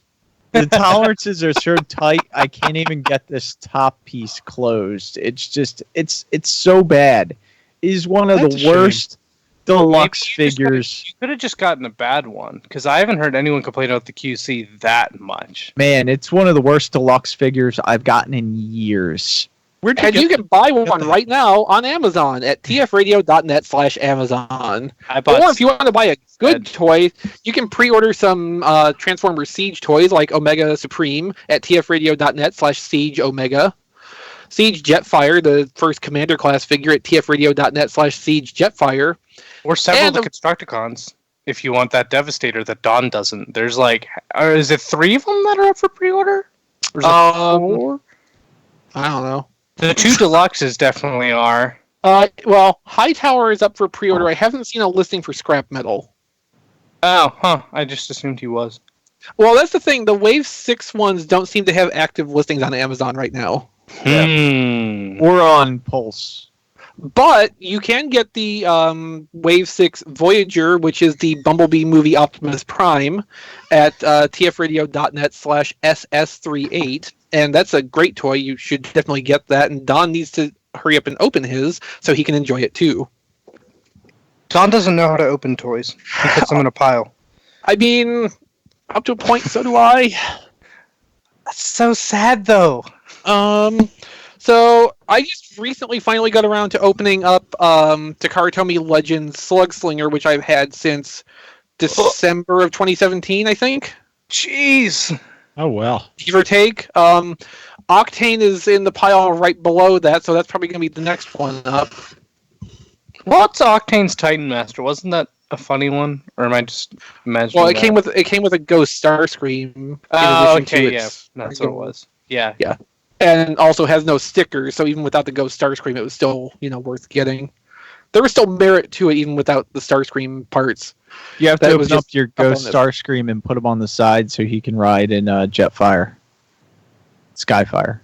The tolerances are so tight. I can't even get this top piece closed. It's just it's so bad. It is one of the worst deluxe figures. You could have just gotten a bad one, because I haven't heard anyone complain about the QC that much. Man, it's one of the worst deluxe figures I've gotten in years. And you can buy one right now on Amazon at tfradio.net/Amazon. Or if you want to buy a good toy, you can pre-order some Transformers Siege toys like Omega Supreme at tfradio.net/Siege Omega. Siege Jetfire, the first Commander class figure at tfradio.net/Siege Jetfire. Or several of the Constructicons, if you want that Devastator that Dawn doesn't. There's like, is it 3 of them that are up for pre-order? Or is it 4? I don't know. The 2 deluxes definitely are. Well, Hightower is up for pre-order. I haven't seen a listing for Scrap Metal. Oh, huh. I just assumed he was. Well, that's the thing. The Wave 6 ones don't seem to have active listings on Amazon right now. Or on Pulse. But you can get the Wave 6 Voyager, which is the Bumblebee movie Optimus Prime, at tfradio.net/SS38. And that's a great toy. You should definitely get that. And Don needs to hurry up and open his so he can enjoy it too. Don doesn't know how to open toys. He puts them in a pile. I mean, up to a point, so do I. That's so sad, though. So I just recently finally got around to opening up Takaratomi Legends Slugslinger, which I've had since December of 2017, I think. Jeez. Oh, well. Give or take. Octane is in the pile right below that, so that's probably going to be the next one up. What's Octane's Titan Master? Wasn't that a funny one? Or am I just imagining Well, it came with a Ghost Starscream. Oh, okay, yeah. That's what it was. Yeah. Yeah. And also has no stickers, so even without the Ghost Starscream, it was still, worth getting. There was still merit to it even without the Starscream parts. You have to open up your Ghost Starscream and put him on the side so he can ride in Jetfire. Skyfire.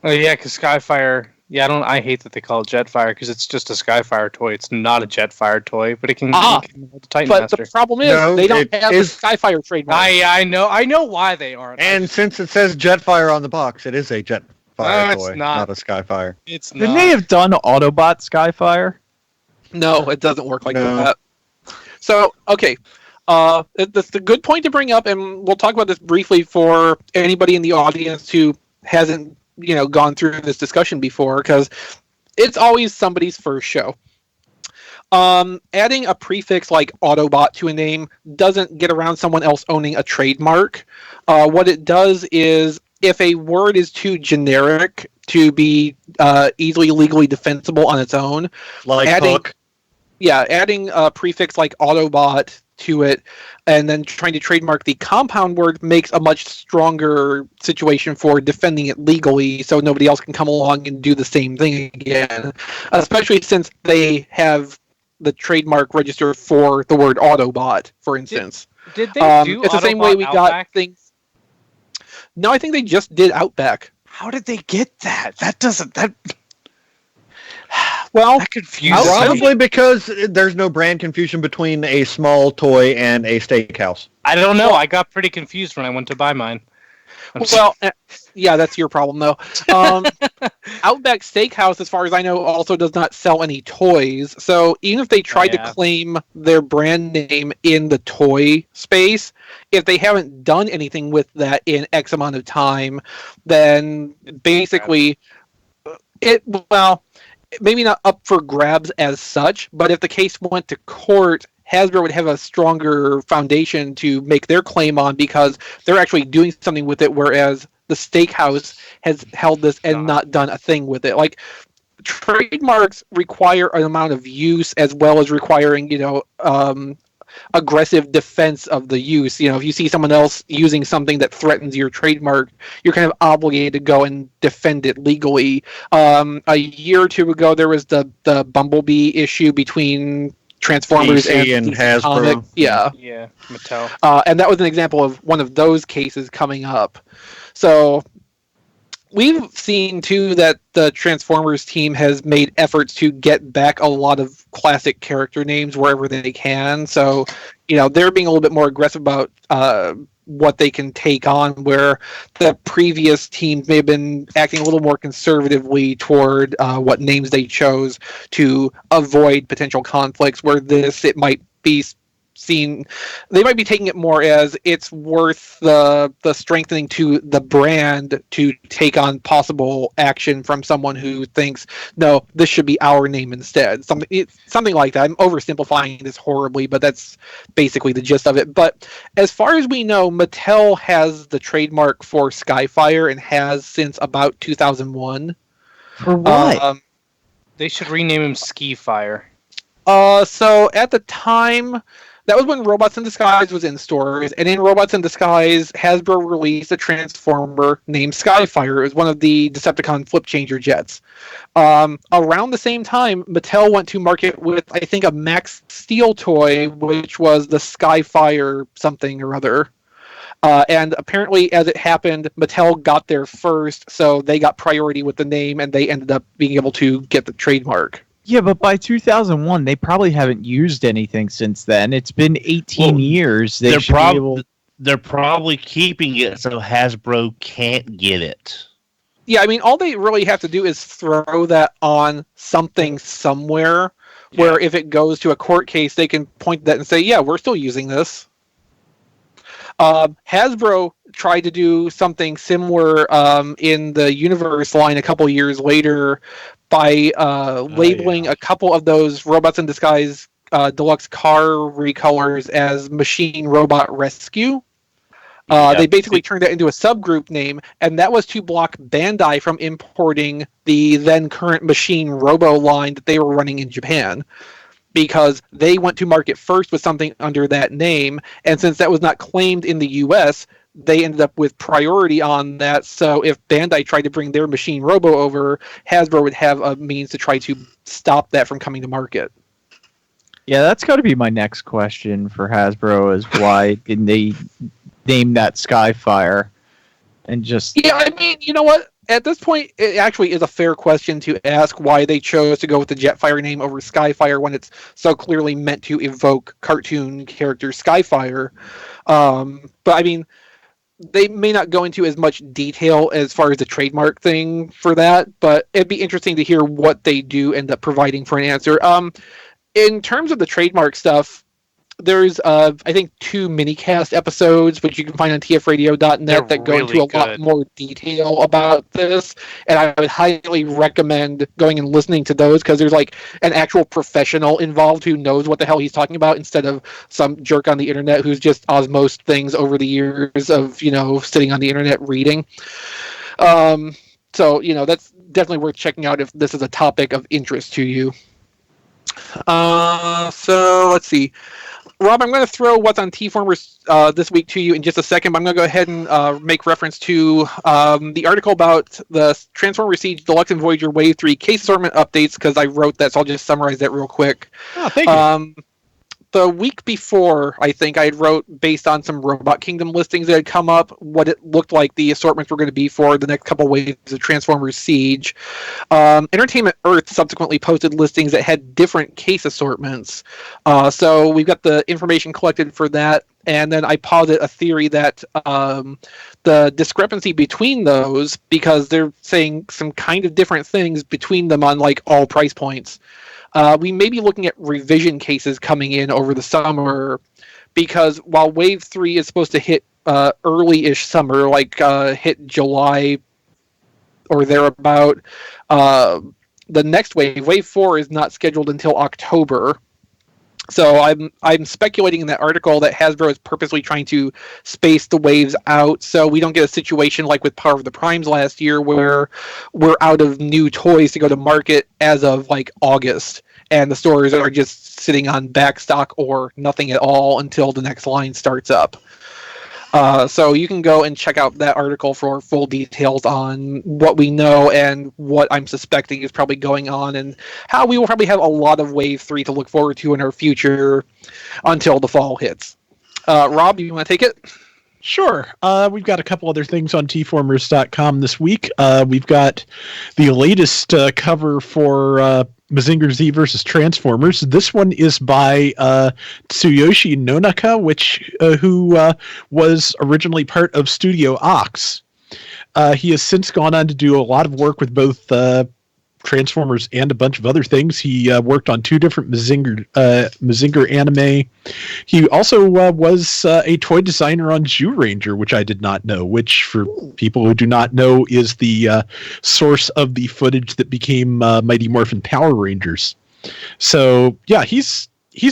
Oh yeah, because Skyfire. Yeah, I hate that they call it Jetfire because it's just a Skyfire toy. It's not a Jetfire toy, but it can. Hold the Titan Master. The problem is they don't have the Skyfire trademark. I know why they aren't. And since it says Jetfire on the box, it is a Jetfire toy, not a Skyfire. It's not. Didn't they have done Autobot Skyfire? No, it doesn't work like that. So, okay. That's a good point to bring up, and we'll talk about this briefly for anybody in the audience who hasn't, gone through this discussion before, because it's always somebody's first show. Adding a prefix like Autobot to a name doesn't get around someone else owning a trademark. What it does is, if a word is too generic to be easily legally defensible on its own, like Hook. Yeah, adding a prefix like Autobot to it and then trying to trademark the compound word makes a much stronger situation for defending it legally so nobody else can come along and do the same thing again. Especially since they have the trademark register for the word Autobot, for instance. Did they do it's the same way we got things. No, I think they just did Outback. How did they get that? Well, that confuses me. Probably because there's no brand confusion between a small toy and a steakhouse. I don't know. I got pretty confused when I went to buy mine. Well, yeah, that's your problem, though. Outback Steakhouse, as far as I know, also does not sell any toys. So even if they tried to claim their brand name in the toy space, if they haven't done anything with that in X amount of time, then basically maybe not up for grabs as such, but if the case went to court, Hasbro would have a stronger foundation to make their claim on because they're actually doing something with it, whereas the Steakhouse has held this and not done a thing with it. Like, trademarks require an amount of use as well as requiring, aggressive defense of the use. If you see someone else using something that threatens your trademark, you're kind of obligated to go and defend it legally. A year or two ago, there was the Bumblebee issue between Transformers and Hasbro. Comics. Yeah, Mattel. And that was an example of one of those cases coming up. So we've seen too that the Transformers team has made efforts to get back a lot of classic character names wherever they can. So, they're being a little bit more aggressive about what they can take on, where the previous teams may have been acting a little more conservatively toward what names they chose to avoid potential conflicts, where it might be seen, they might be taking it more as it's worth the strengthening to the brand to take on possible action from someone who thinks, no, this should be our name instead. Something like that. I'm oversimplifying this horribly, but that's basically the gist of it. But as far as we know, Mattel has the trademark for Skyfire and has since about 2001. For what? They should rename him Skyfire. So at the time, that was when Robots in Disguise was in stores, and in Robots in Disguise, Hasbro released a Transformer named Skyfire. It was one of the Decepticon flip changer jets. Around the same time, Mattel went to market with, I think, a Max Steel toy, which was the Skyfire something or other. And apparently, as it happened, Mattel got there first, so they got priority with the name, and they ended up being able to get the trademark. Yeah, but by 2001, they probably haven't used anything since then. It's been 18 years. They're probably keeping it so Hasbro can't get it. Yeah, I mean, all they really have to do is throw that on something somewhere, where if it goes to a court case, they can point to that and say, yeah, we're still using this. Hasbro tried to do something similar in the Universe line a couple years later by labeling a couple of those Robots in Disguise deluxe car recolors as Machine Robot Rescue. They basically turned that into a subgroup name, and that was to block Bandai from importing the then current Machine Robo line that they were running in Japan, because they went to market first with something under that name, and since that was not claimed in the US, they ended up with priority on that. So if Bandai tried to bring their Machine Robo over, Hasbro would have a means to try to stop that from coming to market. Yeah, that's got to be my next question for Hasbro, is why didn't they name that Skyfire and just... Yeah, I mean, you know what? At this point, it actually is a fair question to ask why they chose to go with the Jetfire name over Skyfire when it's so clearly meant to evoke cartoon character Skyfire. But I mean, they may not go into as much detail as far as the trademark thing for that, but it'd be interesting to hear what they do end up providing for an answer. In terms of the trademark stuff, there's, I think, 2 minicast episodes, which you can find on tfradio.net, that go into a lot more detail about this. And I would highly recommend going and listening to those, because there's like an actual professional involved who knows what the hell he's talking about, instead of some jerk on the internet who's just osmosed things over the years of, sitting on the internet reading. So, that's definitely worth checking out if this is a topic of interest to you. So let's see. Rob, I'm going to throw what's on TFormers this week to you in just a second, but I'm going to go ahead and make reference to the article about the Transformers Siege Deluxe and Voyager Wave 3 case assortment updates, because I wrote that, so I'll just summarize that real quick. Oh, thank you. The week before, I think, I had wrote, based on some Robot Kingdom listings that had come up, what it looked like the assortments were going to be for the next couple waves of Transformers Siege. Entertainment Earth subsequently posted listings that had different case assortments. So we've got the information collected for that, and then I posit a theory that the discrepancy between those, because they're saying some kind of different things between them on like all price points, we may be looking at revision cases coming in over the summer, because while Wave 3 is supposed to hit early-ish summer, like hit July or thereabout, the next wave, Wave 4, is not scheduled until October. So I'm speculating in that article that Hasbro is purposely trying to space the waves out so we don't get a situation like with Power of the Primes last year where we're out of new toys to go to market as of like August, and the stores are just sitting on back stock or nothing at all until the next line starts up. So you can go and check out that article for full details on what we know and what I'm suspecting is probably going on, and how we will probably have a lot of Wave 3 to look forward to in our future until the fall hits. Rob, do you want to take it? Sure. We've got a couple other things on TFormers.com this week. We've got the latest cover for Mazinger Z versus Transformers. This one is by Tsuyoshi Nonaka, who was originally part of Studio Ox. He has since gone on to do a lot of work with both Transformers and a bunch of other things. He worked on 2 different Mazinger anime. He also was a toy designer on Zyuranger, which I did not know, which for people who do not know is the source of the footage that became Mighty Morphin Power Rangers. So yeah, he's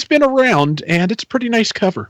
been around, and it's a pretty nice cover.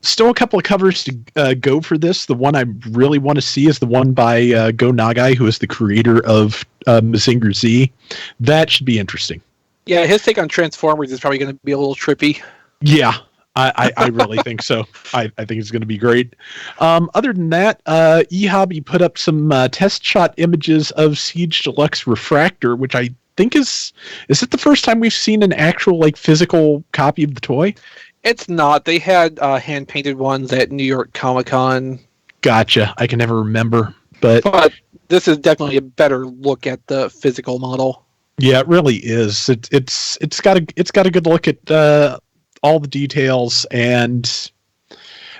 Still a couple of covers to go for this. The one I really want to see is the one by Go Nagai, who is the creator of Mazinger Z. That should be interesting. Yeah, his take on Transformers is probably going to be a little trippy. Yeah, I really think so. I think it's going to be great. Other than that, eHobby put up some test shot images of Siege Deluxe Refraktor, which I think is it the first time we've seen an actual like physical copy of the toy? It's not. They had hand-painted ones at New York Comic-Con. Gotcha. I can never remember, but this is definitely a better look at the physical model. Yeah, it really is. It's got a good look at all the details and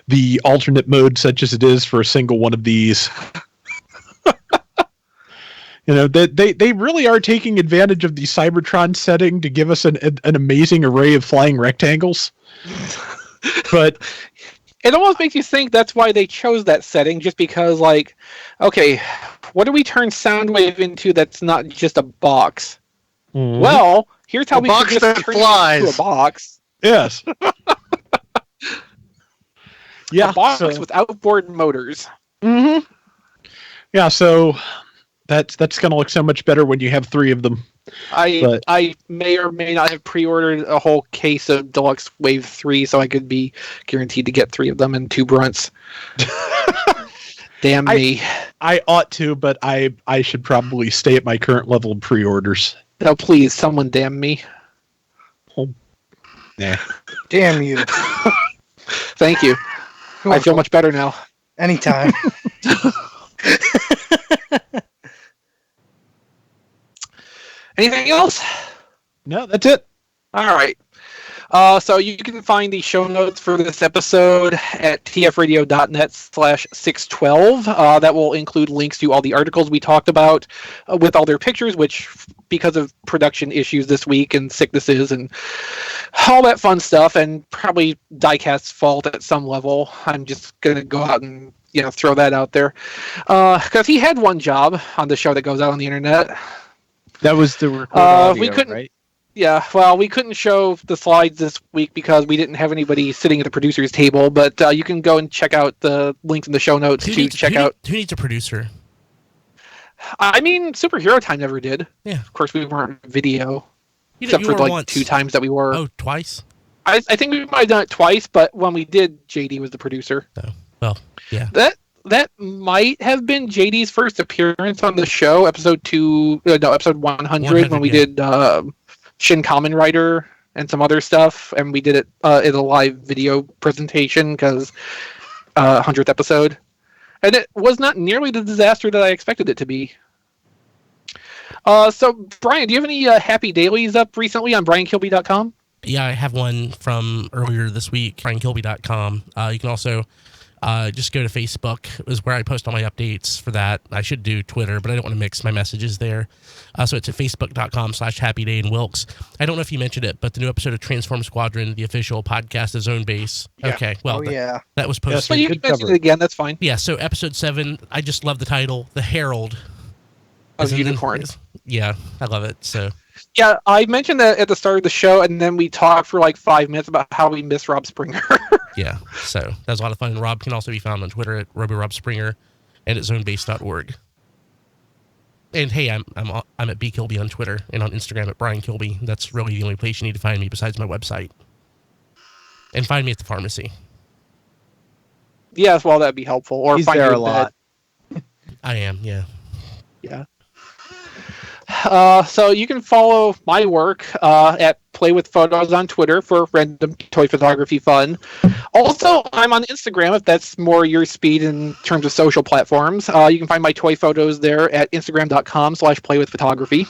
the alternate mode, such as it is for a single one of these. You know, they really are taking advantage of the Cybertron setting to give us an amazing array of flying rectangles. But it almost makes you think that's why they chose that setting, just because, like, okay, what do we turn Soundwave into that's not just a box? Mm-hmm. Well, here's how we can just turn it into a box. Yes. Yeah, a box with outboard motors. Mm-hmm. Yeah, so that's going to look so much better when you have 3 of them. I may or may not have pre-ordered a whole case of Deluxe Wave 3 so I could be guaranteed to get 3 of them and 2 brunts. Damn me. I ought to, but I should probably stay at my current level of pre-orders. No, please, someone damn me. Oh. Nah. Damn you. Thank you. I feel much better now. Anytime. Anything else? No, that's it. All right. So you can find the show notes for this episode at tfradio.net/612. That will include links to all the articles we talked about with all their pictures, which, because of production issues this week and sicknesses and all that fun stuff, and probably Diecast's fault at some level, I'm just going to go out and throw that out there. Because he had one job on the show that goes out on the internet. That was the record audio, we couldn't, right? Yeah, well, we couldn't show the slides this week because we didn't have anybody sitting at the producer's table, but you can go and check out the links in the show notes Who needs a producer? I mean, Superhero Time never did. Yeah. Of course, we weren't video. Except for like once. 2 times that we were. Oh, twice? I think we might have done it twice, but when we did, JD was the producer. Oh, well, yeah. That might have been JD's first appearance on the show, episode 100 when we did Shin Kamen Rider and some other stuff, and we did it in a live video presentation because 100th episode, and it was not nearly the disaster that I expected it to be. So Brian, do you have any happy dailies up recently on BrianKilby.com? Yeah, I have one from earlier this week, BrianKilby.com. You can also just go to Facebook, is where I post all my updates for that. I should do Twitter, but I don't want to mix my messages there. So it's at facebook.com/happydayandwilkes. I don't know if you mentioned it, but the new episode of Transform Squadron, the official podcast, is Zone Base. Yeah. Okay, well, that was posted. But you can mention it again, that's fine. Yeah, so episode 7, I just love the title, The Herald. Of Unicorns. Yeah, I love it. So Yeah, I mentioned that at the start of the show, and then we talked for like 5 minutes about how we miss Rob Springer. Yeah, so that was a lot of fun. Rob can also be found on Twitter at RoboRobSpringer and at zonebase.org. And hey, I'm at bkilby on Twitter and on Instagram at Brian Kilby. That's really the only place you need to find me besides my website. And find me at the pharmacy. Yes, well, that'd be helpful. Or He's find there you a lot. I am, yeah. Yeah. So you can follow my work at Play With Photos on Twitter for random toy photography fun. Also, I'm on Instagram if that's more your speed in terms of social platforms. You can find my toy photos there at instagram.com/playwithphotography.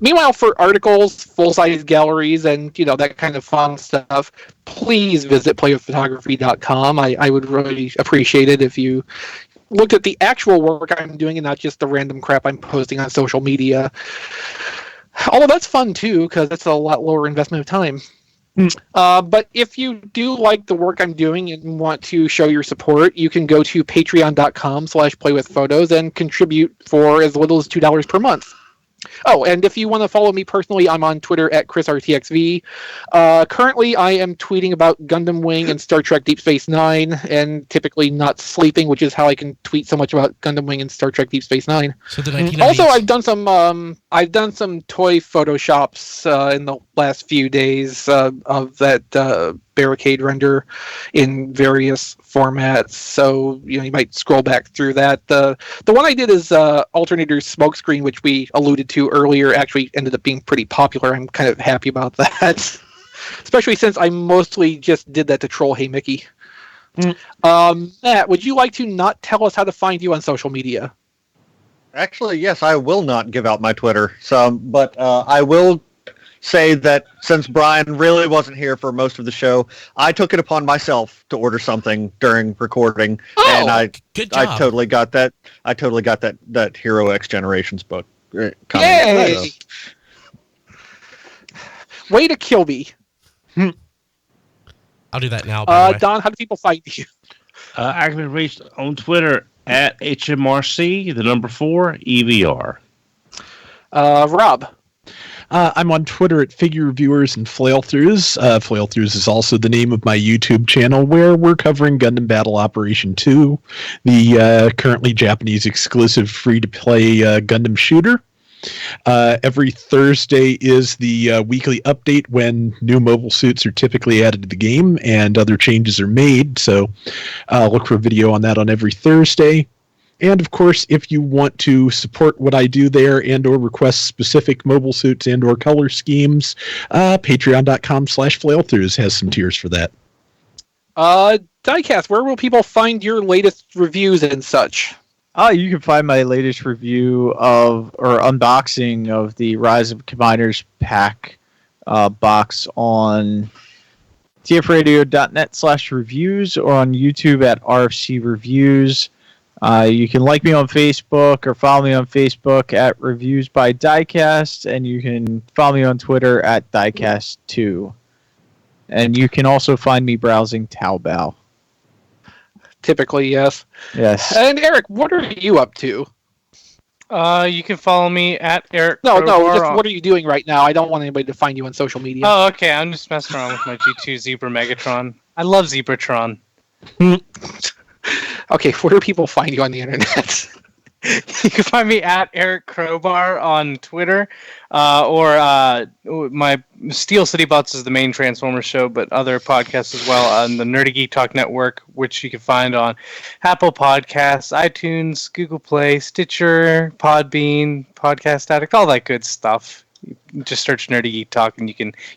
Meanwhile, for articles, full-size galleries, and that kind of fun stuff, please visit playwithphotography.com. I would really appreciate it if you looked at the actual work I'm doing and not just the random crap I'm posting on social media. Although that's fun too, because that's a lot lower investment of time. But if you do like the work I'm doing and want to show your support, you can go to patreon.com/playwithphotos and contribute for as little as $2 per month. Oh, and if you want to follow me personally, I'm on Twitter at ChrisRTXV. Currently, I am tweeting about Gundam Wing and Star Trek Deep Space Nine, and typically not sleeping, which is how I can tweet so much about Gundam Wing and Star Trek Deep Space Nine. So the 1990s. Also, I've done some toy photoshops in the last few days of that barricade render in various formats. So you might scroll back through that. The one I did is Alternator's Smokescreen, which we alluded to earlier, actually ended up being pretty popular. I'm kind of happy about that, especially since I mostly just did that to troll Hey Mickey. Matt, would you like to not tell us how to find you on social media? Actually, yes, I will not give out my Twitter. But I will say that since Brian really wasn't here for most of the show, I took it upon myself to order something during recording, and good job. I totally got that. I totally got that Hero X Generations book. Yay! Way to kill me. I'll do that now. By the way. Don, how do people find you? I can be reached on Twitter at HMRC, the number 4, EVR. Rob. I'm on Twitter at Figure Reviewers and Flailthroughs. Flailthroughs is also the name of my YouTube channel, where we're covering Gundam Battle Operation 2, the currently Japanese exclusive free-to-play Gundam shooter. Every Thursday is the weekly update when new mobile suits are typically added to the game and other changes are made. So look for a video on that on every Thursday. And of course, if you want to support what I do there and or request specific mobile suits and or color schemes, patreon.com/flailthroughs has some tiers for that. Diecast, where will people find your latest reviews and such? You can find my latest review or unboxing of the Rise of Combiners pack box on tfradio.net/reviews or on YouTube at RFC Reviews. You can like me on Facebook or follow me on Facebook at Reviews by Diecast, and you can follow me on Twitter at Diecast2. And you can also find me browsing Taobao. Typically, yes. Yes. And Eric, what are you up to? You can follow me at Eric. No, just what are you doing right now? I don't want anybody to find you on social media. Oh, okay. I'm just messing around with my G2 Zebra Megatron. I love Zebratron. Okay, where do people find you on the internet? You can find me at Eric Crowbar on Twitter, or my Steel City Bots is the main Transformers show, but other podcasts as well on the Nerdy Geek Talk Network, which you can find on Apple Podcasts, iTunes, Google Play, Stitcher, Podbean, Podcast Addict, all that good stuff. You just search Nerdy Geek Talk, and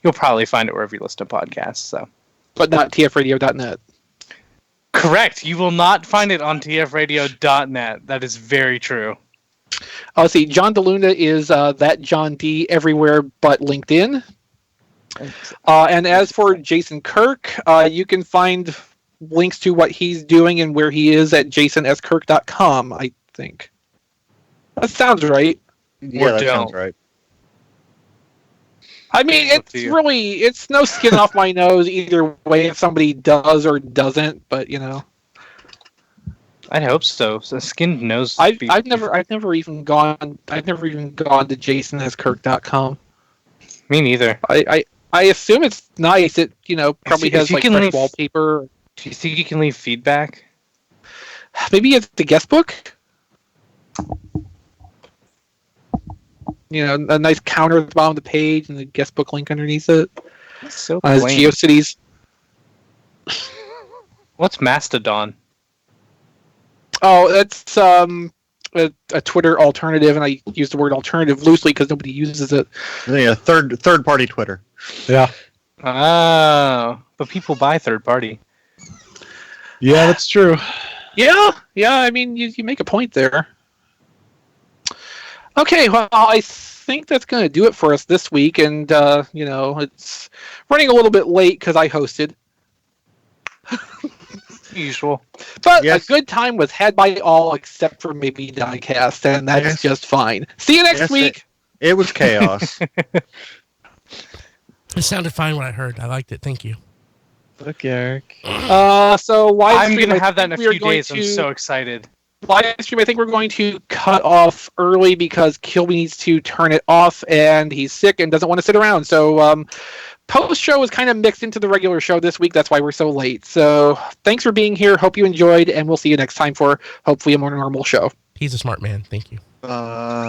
you'll probably find it wherever you listen to podcasts. So, but not tfradio.net. Correct. You will not find it on tfradio.net. That is very true. Oh, see, John DeLuna is that John D everywhere but LinkedIn. And as for Jason Kirk, you can find links to what he's doing and where he is at jasonsKirk.com, I think. That sounds right. Yeah, that sounds right. I mean, it's no skin off my nose either way if somebody does or doesn't, but I'd hope so. So skin nose. I've never even gone to jasonsKirk.com. Me neither. I assume it's nice. It probably If has you like can fresh leave- wallpaper. Do you think you can leave feedback? Maybe it's the guest book. A nice counter at the bottom of the page and the guest book link underneath it. That's so His plain. GeoCities. What's Mastodon? Oh, that's a Twitter alternative, and I use the word alternative loosely because nobody uses it. Yeah, third party Twitter. Yeah. Oh, but people buy third party. Yeah, that's true. Yeah. I mean, you make a point there. Okay, well, I think that's going to do it for us this week, and it's running a little bit late because I hosted. Usual. But Yes. a good time was had by all except for maybe Diecast, and that's Yes. just fine. See you next Yes, week. It was chaos. It sounded fine when I heard. I liked it. Thank you. Look, Eric. So live I'm stream, gonna I have that in a think we are few going days. I'm to- so excited. Live stream, I think we're going to cut off early because Kilby needs to turn it off, and he's sick and doesn't want to sit around. So post show is kind of mixed into the regular show this week. That's why we're so late. So thanks for being here. Hope you enjoyed, and we'll see you next time for hopefully a more normal show. He's a smart man. Thank you.